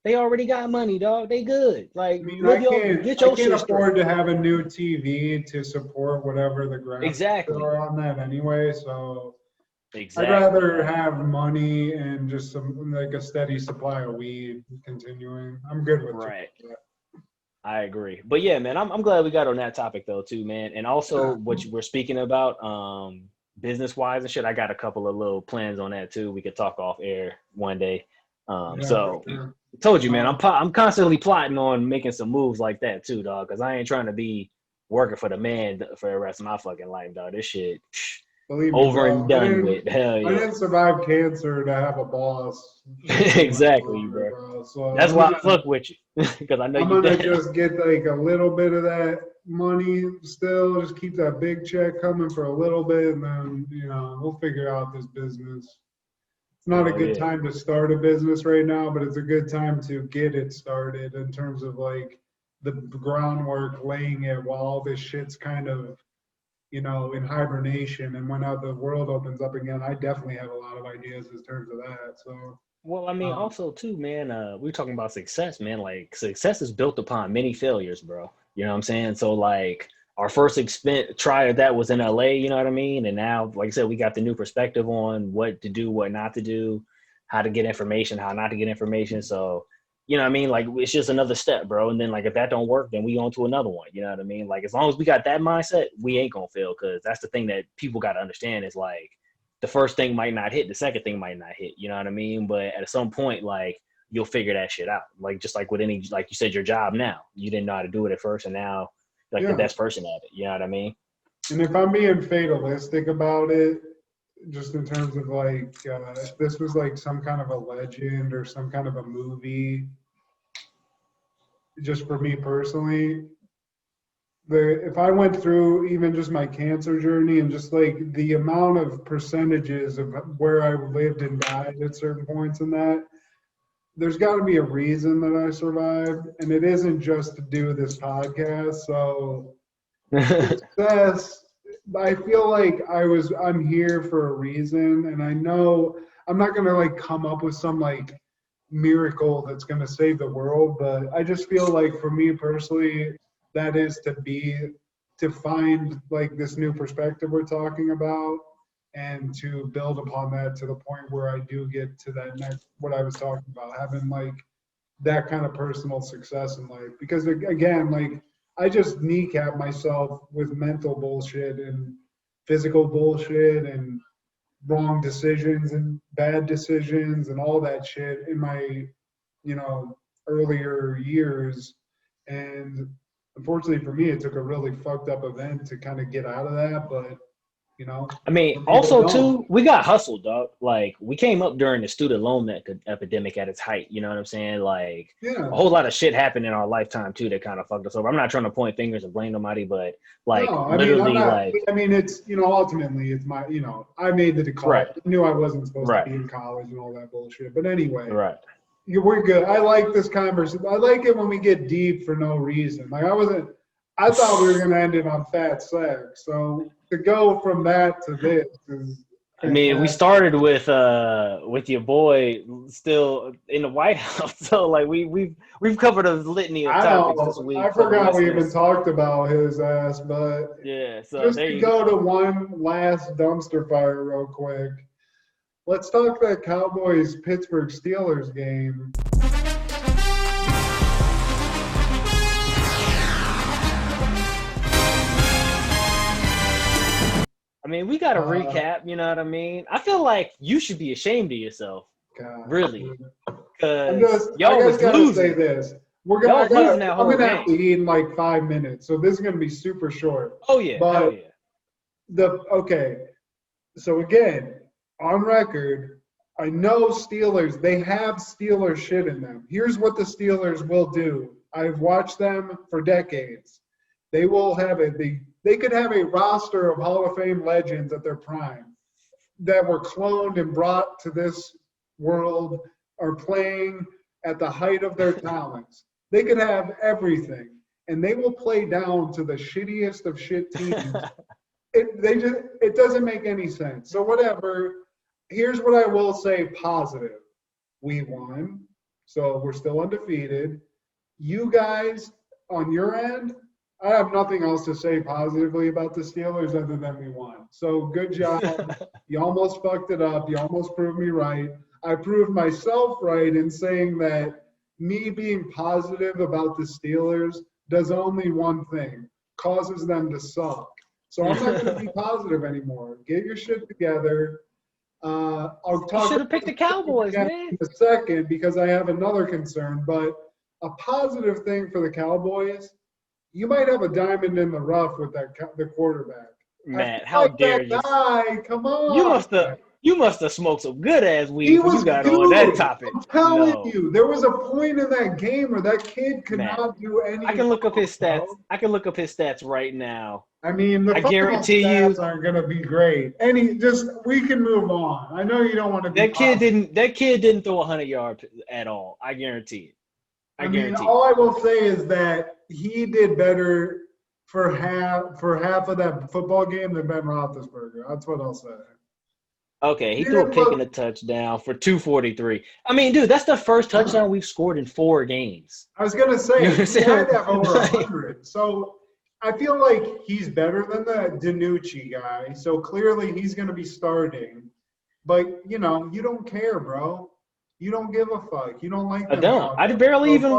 They already got money, dog. They good. Like, I can't afford to have a new TV to support whatever the graphics are on that anyway. So I'd rather have money and just some like a steady supply of weed continuing. I'm good with that. I agree. But yeah, man, I'm glad we got on that topic though too, man. And also what you were speaking about, business wise and shit, I got a couple of little plans on that too. We could talk off air one day. Told you, man, I'm constantly plotting on making some moves like that too, dog, because I ain't trying to be working for the man for the rest of my fucking life, dog. This shit over and done with. Hell yeah. I didn't survive cancer to have a boss. Exactly, bro. So that's why I fuck with you, because I know I'm gonna just get like a little bit of that money still, just keep that big check coming for a little bit, and then we'll figure out this business. It's not a good time to start a business right now, but it's a good time to get it started in terms of like the groundwork, laying it while all this shit's kind of, in hibernation. And when the world opens up again, I definitely have a lot of ideas in terms of that. So, well, I mean, also too, man, we're talking about success, man. Like success is built upon many failures, bro. You know what I'm saying? So like, our first try of that was in LA, you know what I mean? And now, like I said, we got the new perspective on what to do, what not to do, how to get information, how not to get information. So, you know what I mean? Like, it's just another step, bro. And then, like, if that don't work, then we on to another one. You know what I mean? Like, as long as we got that mindset, we ain't going to fail, because that's the thing that people got to understand is, like, the first thing might not hit, the second thing might not hit. You know what I mean? But at some point, like, you'll figure that shit out. Like, just like with any, like you said, your job now. You didn't know how to do it at first, and now the best person at it, you know what I mean? And if I'm being fatalistic about it, just in terms of like, if this was like some kind of a legend or some kind of a movie, just for me personally, if I went through even just my cancer journey and just like the amount of percentages of where I lived and died at certain points in that, there's got to be a reason that I survived, and it isn't just to do this podcast. So success, I feel like I'm here for a reason, and I know I'm not gonna like come up with some like miracle that's gonna save the world, but I just feel like for me personally, that is to find like this new perspective we're talking about, and to build upon that to the point where I do get to that next, what I was talking about, having like that kind of personal success in life. Because again, like I just kneecap myself with mental bullshit and physical bullshit and wrong decisions and bad decisions and all that shit in my, earlier years. And unfortunately for me, it took a really fucked up event to kind of get out of that. But I mean, also too, we got hustled, dog. Like we came up during the student loan epidemic at its height. You know what I'm saying? Like a whole lot of shit happened in our lifetime too that kind of fucked us over. I'm not trying to point fingers and blame nobody, but like it's ultimately it's my I made the call. Right. I knew I wasn't supposed to be in college and all that bullshit. But anyway, right. We're good. I like this conversation. I like it when we get deep for no reason. Like I thought we were gonna end it on fat sex. So to go from that to this is I mean, we started with your boy still in the White House, so like we've covered a litany of topics this week. I forgot we even talked about his ass, but yeah. So just to go to one last dumpster fire real quick. Let's talk that Cowboys-Pittsburgh Steelers game. I mean, we got to recap, you know what I mean? I feel like you should be ashamed of yourself. God. Really. Because y'all was losing. Say this. I'm going to have to eat in like 5 minutes, so this is going to be super short. Oh, yeah. But so again, on record, I know Steelers, they have Steelers shit in them. Here's what the Steelers will do. I've watched them for decades. They will have they could have a roster of Hall of Fame legends at their prime that were cloned and brought to this world or playing at the height of their talents. They could have everything, and they will play down to the shittiest of shit teams. It doesn't make any sense. So whatever. Here's what I will say positive. We won, so we're still undefeated. You guys, on your end, I have nothing else to say positively about the Steelers other than we won. So good job. You almost fucked it up. You almost proved me right. I proved myself right in saying that me being positive about the Steelers does only one thing, causes them to suck. So I'm not going to be positive anymore. Get your shit together. I'll talk. You should have picked the Cowboys, man. In a second, because I have another concern. But a positive thing for the Cowboys, you might have a diamond in the rough with the quarterback. Matt, how dare you? Come on. You must have smoked some good ass weed when you got on that topic. I'm telling you, there was a point in that game where that kid could not do anything. I can look up his stats. I can look up his stats right now. I mean, I guarantee you aren't going to be great. We can move on. I know you don't want to. That kid didn't throw 100 yards at all. I guarantee it. I guarantee. All I will say is that he did better for half of that football game than Ben Roethlisberger. That's what I'll say. Okay, he threw a pick and a touchdown for 243. I mean, dude, that's the first touchdown we've scored in 4 games. I was gonna say he had to have over 100. So I feel like he's better than the DiNucci guy. So clearly he's gonna be starting. But you don't care, bro. You don't give a fuck. You don't like. I don't. I barely even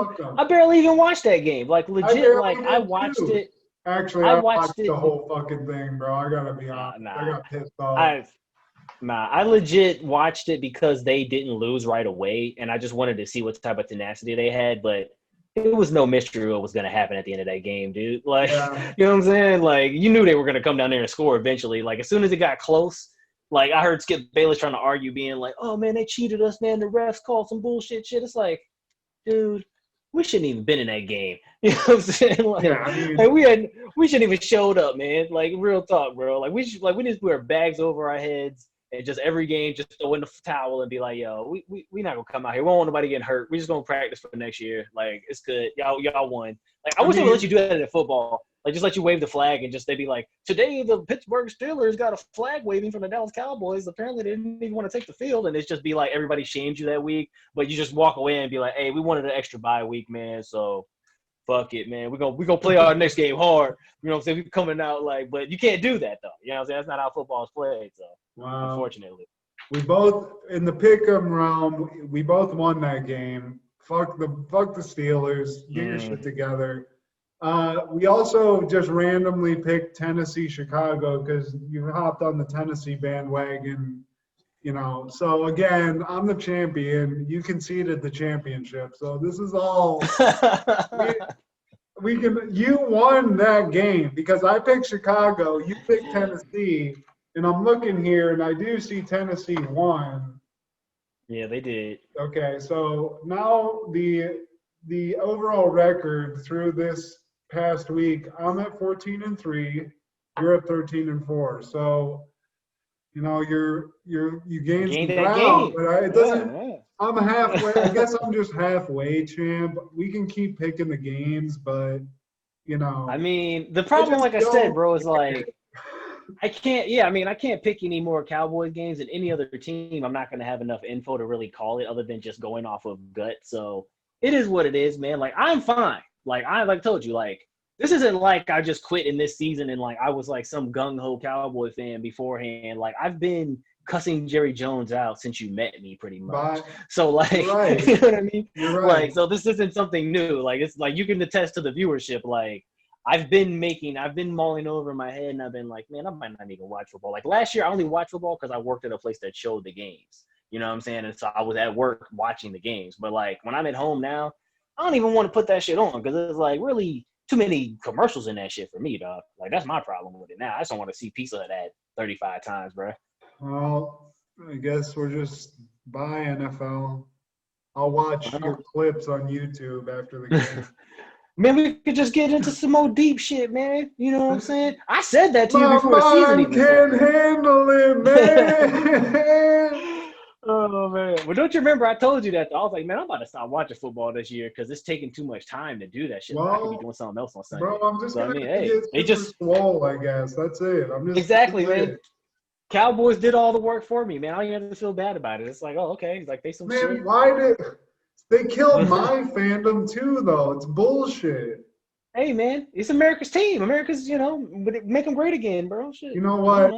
watched that game. Like legit. I watched it. Actually, I watched the whole fucking thing, bro. I gotta be honest. I got pissed off. I legit watched it because they didn't lose right away, and I just wanted to see what type of tenacity they had. But it was no mystery what was going to happen at the end of that game, dude. Like, You know what I'm saying? Like, you knew they were going to come down there and score eventually. Like, as soon as it got close, like, I heard Skip Bayless trying to argue, being like, "Oh man, they cheated us, man. The refs called some bullshit shit." It's like, dude, we shouldn't even been in that game. You know what I'm saying? Like, we shouldn't even showed up, man. Like, real talk, bro. Like, we need to put our bags over our heads and just every game just throw in the towel and be like, yo, we not gonna come out here. We don't want nobody getting hurt. We just gonna practice for next year. Like, it's good. Y'all won. Like, I wish they would let you do that in football. Like, just let you wave the flag and just they'd be like, today the Pittsburgh Steelers got a flag waving from the Dallas Cowboys. Apparently they didn't even want to take the field, and it's just be like everybody shames you that week, but you just walk away and be like, hey, we wanted an extra bye week, man. So fuck it, man. We gonna play our next game hard. You know what I'm saying? We coming out like, but you can't do that though. You know what I'm saying? That's not how football is played. So unfortunately. We both in the pick'em round, we both won that game. Fuck the Steelers. Get your shit together. We also just randomly picked Tennessee, Chicago because you hopped on the Tennessee bandwagon. You know, so again, I'm the champion. You conceded the championship. So this is all we can. You won that game because I picked Chicago. You picked Tennessee, and I'm looking here, and I do see Tennessee won. Yeah, they did. Okay, so now the overall record through this past week, I'm at 14-3. You're at 13-4. So. You know, you gained some ground, but it doesn't. Yeah. I'm halfway. I guess I'm just halfway, champ. We can keep picking the games, but you know. I mean, the problem, like I said, bro, is like I can't. Yeah, I mean, I can't pick any more Cowboys games than any other team. I'm not going to have enough info to really call it, other than just going off of gut. So it is what it is, man. Like, I'm fine. Like I told you, like. This isn't like I just quit in this season and like I was like some gung-ho Cowboy fan beforehand. Like I've been cussing Jerry Jones out since you met me pretty much. So like, right. You know what I mean? Right. Like, so this isn't something new. Like it's like you can attest to the viewership. Like I've been mulling over in my head and I've been like, man, I might not even watch football. Like last year I only watched football because I worked at a place that showed the games. You know what I'm saying? And so I was at work watching the games. But like when I'm at home now, I don't even want to put that shit on because it's like really too many commercials in that shit for me, dog. Like, that's my problem with it now. I just don't want to see a piece of that 35 times, bro. Well, I guess we're just bye, NFL. I'll watch your clips on YouTube after the game. Man, we could just get into some more deep shit, man. You know what I'm saying? I said that to you before the season even can't handle it, man. Oh, man. Well, don't you remember I told you that? I was like, man, I'm about to stop watching football this year because it's taking too much time to do that shit. Well, I could be doing something else on Sunday. Bro, I'm just going to they just swole, I guess. That's it. I'm just exactly, man. Cowboys did all the work for me, man. I don't even have to feel bad about it. It's like, oh, okay. It's like, they some shit. Man, why did – they killed my fandom too, though. It's bullshit. Hey, man. It's America's team. America's, you know, make them great again, bro. Shit. You know what?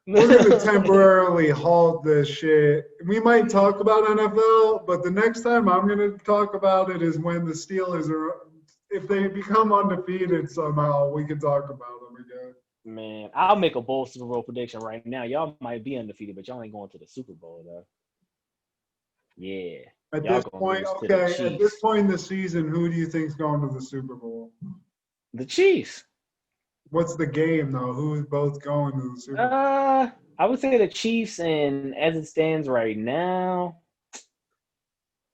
We're going to temporarily halt this shit. We might talk about NFL, but the next time I'm going to talk about it is when the Steelers are – if they become undefeated somehow, we can talk about them again. Man, I'll make a bold Super Bowl prediction right now. Y'all might be undefeated, but y'all ain't going to the Super Bowl, though. Yeah. At this point, okay, at this point in the season, who do you think's going to the Super Bowl? The Chiefs. What's the game, though? Who's both going to the Super Bowl? I would say the Chiefs, and as it stands right now,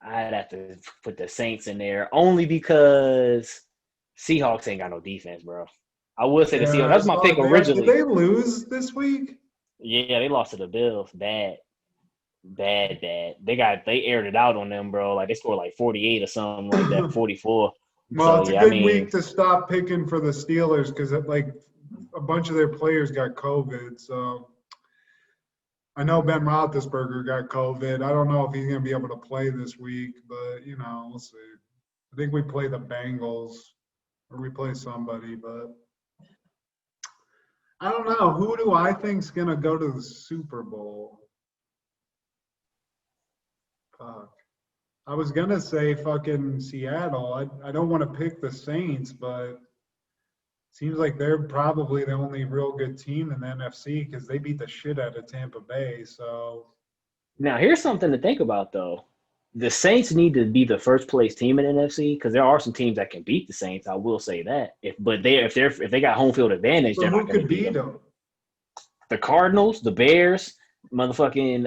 I'd have to put the Saints in there only because Seahawks ain't got no defense, bro. I would say the Seahawks. That's my pick originally. Did they lose this week? Yeah, they lost to the Bills. Bad. They aired it out on them, bro. Like they scored like 48 or something like that, 44. Well, it's a good week to stop picking for the Steelers because like a bunch of their players got COVID. So I know Ben Roethlisberger got COVID. I don't know if he's going to be able to play this week, but, you know, we'll see. I think we play the Bengals or we play somebody, but I don't know. Who do I think's going to go to the Super Bowl? Fuck. I was going to say fucking Seattle. I don't want to pick the Saints, but it seems like they're probably the only real good team in the NFC because they beat the shit out of Tampa Bay. So now here's something to think about, though. The Saints need to be the first place team in the NFC because there are some teams that can beat the Saints. I will say that. If they got home field advantage, they're not going to beat them. The Cardinals, the Bears. Motherfucking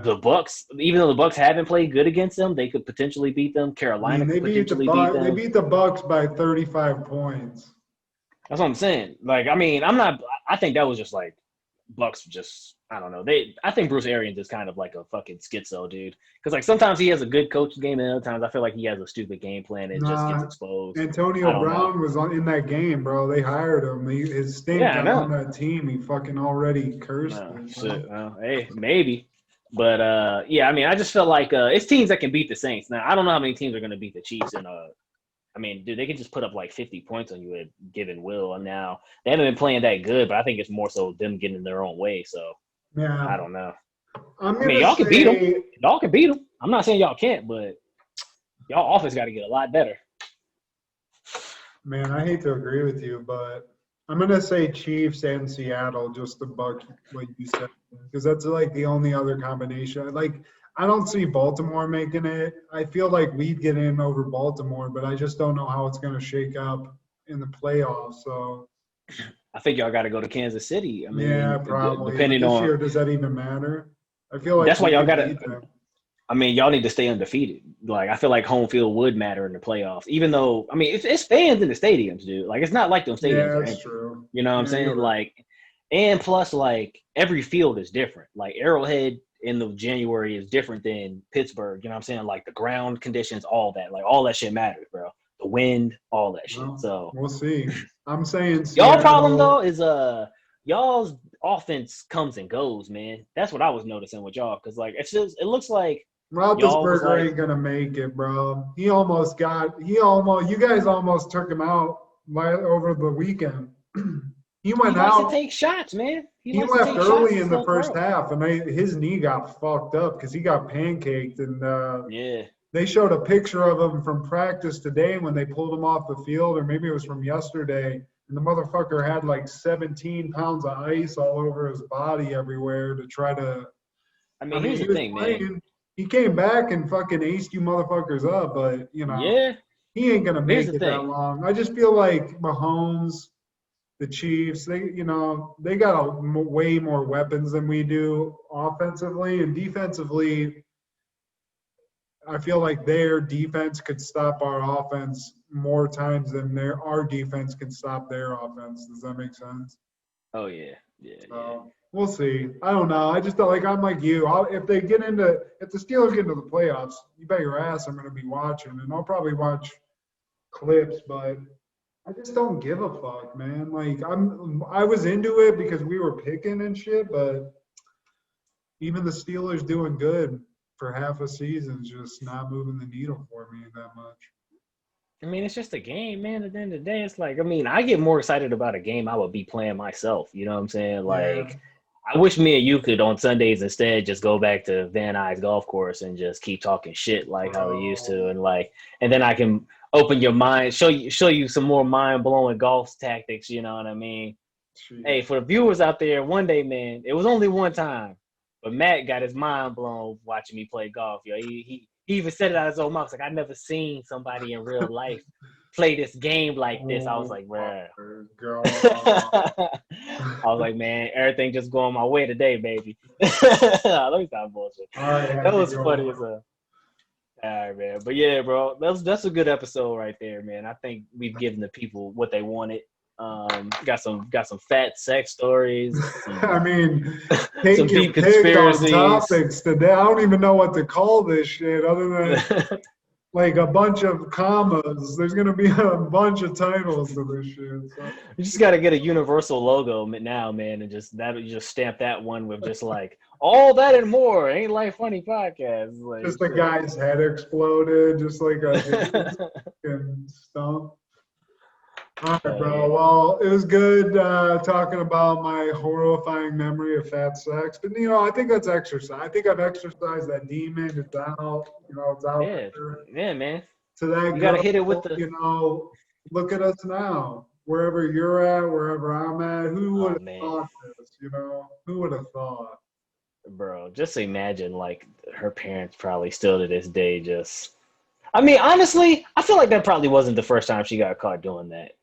the Bucks. Even though the Bucks haven't played good against them, they could potentially beat them. Carolina could potentially beat them. They beat the Bucks by 35 points. That's what I'm saying. Like, I mean, I think that was just like Bucks just, I don't know. I think Bruce Arians is kind of like a fucking schizo, dude. Because like sometimes he has a good coaching game, and other times I feel like he has a stupid game plan and just gets exposed. Antonio Brown was in that game, bro. They hired him. His stint on that team. He fucking already cursed. Shit. Well, hey, maybe. But yeah, I mean, I just felt like it's teams that can beat the Saints. Now I don't know how many teams are going to beat the Chiefs, and I mean, dude, they can just put up like 50 points on you at given will. And now they haven't been playing that good, but I think it's more so them getting in their own way. So yeah, I don't know. I mean, y'all can beat them. Y'all can beat them. I'm not saying y'all can't, but y'all offense got to get a lot better. Man, I hate to agree with you, but I'm gonna say Chiefs and Seattle just to buck what you said, because that's like the only other combination. Like, I don't see Baltimore making it. I feel like we'd get in over Baltimore, but I just don't know how it's going to shake up in the playoffs. So I think y'all got to go to Kansas City. I mean, yeah, probably. Depending this on year, does that even matter? I feel like that's why y'all got to. I mean, y'all need to stay undefeated. Like, I feel like home field would matter in the playoffs, even though I mean it's fans in the stadiums, dude. Like, it's not like those stadiums. Yeah, that's true. You know what I'm saying? Right. Like, and plus, like, every field is different. Like, Arrowhead in the January is different than Pittsburgh. You know what I'm saying? Like, the ground conditions, all that. Like, all that shit matters, bro. The wind, all that shit. So we'll see. I'm saying y'all problem though is y'all's offense comes and goes, man. That's what I was noticing with y'all, because like it looks like Roethlisberger ain't gonna make it, bro. You guys almost took him out over the weekend. He went out. He likes to take shots, man. He left early in the first half, and his knee got fucked up because he got pancaked. And yeah, they showed a picture of him from practice today when they pulled him off the field, or maybe it was from yesterday. And the motherfucker had like 17 pounds of ice all over his body everywhere to try to. I mean, here's the thing, man. He came back and fucking aced you motherfuckers up, but yeah, he ain't gonna make it that long. I just feel like Mahomes, the Chiefs, they got way more weapons than we do offensively, and defensively, I feel like their defense could stop our offense more times than our defense can stop their offense. Does that make sense? Oh yeah. We'll see. I don't know. I just feel like I'm like you. If the Steelers get into the playoffs, you bet your ass I'm going to be watching, and I'll probably watch clips, but I just don't give a fuck, man. Like I was into it because we were picking and shit, but even the Steelers doing good for half a season is just not moving the needle for me that much. I mean, it's just a game, man. At the end of the day, it's like, I mean, I get more excited about a game I would be playing myself. You know what I'm saying? Like, I wish me and you could on Sundays instead just go back to Van Nuys Golf Course and just keep talking shit like how we used to, and then I can open your mind, show you some more mind blowing golf tactics. You know what I mean? Jeez. Hey, for the viewers out there, one day, man, it was only one time, but Matt got his mind blown watching me play golf. Yo, he even said it out of his own mouth. Like, I never seen somebody in real life play this game like this. I was like, bruh. I was like, man, everything just going my way today, baby. Let me stop bullshit. Right, that was funny as hell. All right, man. But yeah, bro, that's a good episode right there, man. I think we've given the people what they wanted. Got some fat sex stories. I mean, take your pick on topics today. I don't even know what to call this shit other than like a bunch of commas. There's gonna be a bunch of titles to this shit. So. You just gotta get a universal logo now, man, and just stamp that one with just like all that and more. Ain't Life Funny Podcast. Like, just the guy's head exploded, just like a stump. All right, bro. Well, it was good talking about my horrifying memory of fat sex. But, I think that's exercise. I think I've exercised that demon. It's out. It's out. Yeah, man. So that you got to hit it with the... look at us now. Wherever you're at, wherever I'm at. Who would have thought this, Who would have thought? Bro, just imagine, like, her parents probably still to this day just... I mean, honestly, I feel like that probably wasn't the first time she got caught doing that.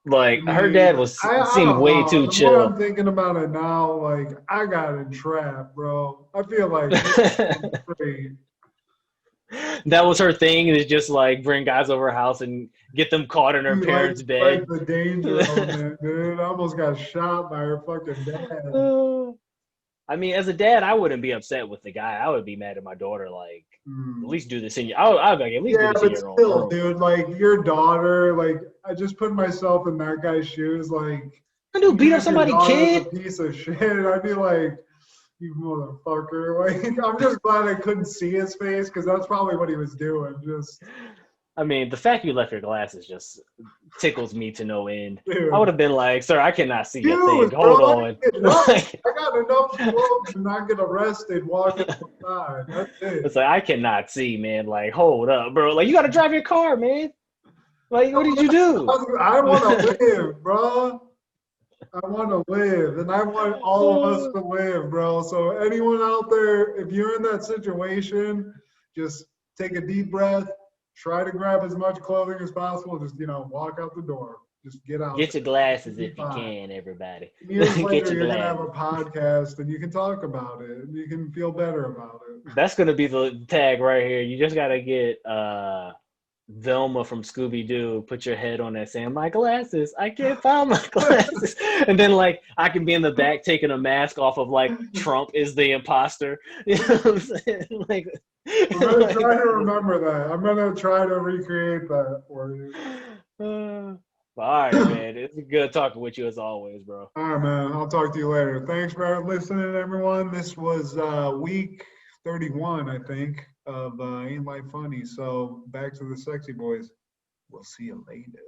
Like, her dad seemed way too chill. The more I'm thinking about it now, like, I got entrapped, bro. I feel like That was her thing, is just like bring guys over her house and get them caught in her parents' bed. Like the danger element, dude. I almost got shot by her fucking dad. I mean, as a dad, I wouldn't be upset with the guy. I would be mad at my daughter. Like, at least do this in your. I'd be like, at least do this in your own room. Dude, like your daughter. Like, I just put myself in that guy's shoes. Like, dude, beat up somebody's kid. A piece of shit. I'd be like, you motherfucker. Like, I'm just glad I couldn't see his face because that's probably what he was doing. Just. I mean, the fact you left your glasses just tickles me to no end. Dude. I would have been like, sir, I cannot see your thing. Hold on. I got enough clothes to not get arrested walking outside. That's it. It's like, I cannot see, man. Like, hold up, bro. Like, you got to drive your car, man. Like, what did you do? I want to live, bro. I want to live, and I want all of us to live, bro. So anyone out there, if you're in that situation, just take a deep breath. Try to grab as much clothing as possible. Just, walk out the door. Just get out. Get your glasses if you can, everybody. Years later, you're going to have a podcast, and you can talk about it, and you can feel better about it. That's going to be the tag right here. You just got to get Velma from Scooby-Doo, put your head on that saying, my glasses, I can't find my glasses. And then, like, I can be in the back taking a mask off of, like, Trump is the imposter. You know what I'm saying? Like, I'm going to try to remember that. I'm going to try to recreate that for you. All right, man. It's good talking with you as always, bro. All right, man. I'll talk to you later. Thanks for listening, everyone. This was week 31, I think, of Ain't Life Funny. So back to the sexy boys. We'll see you later.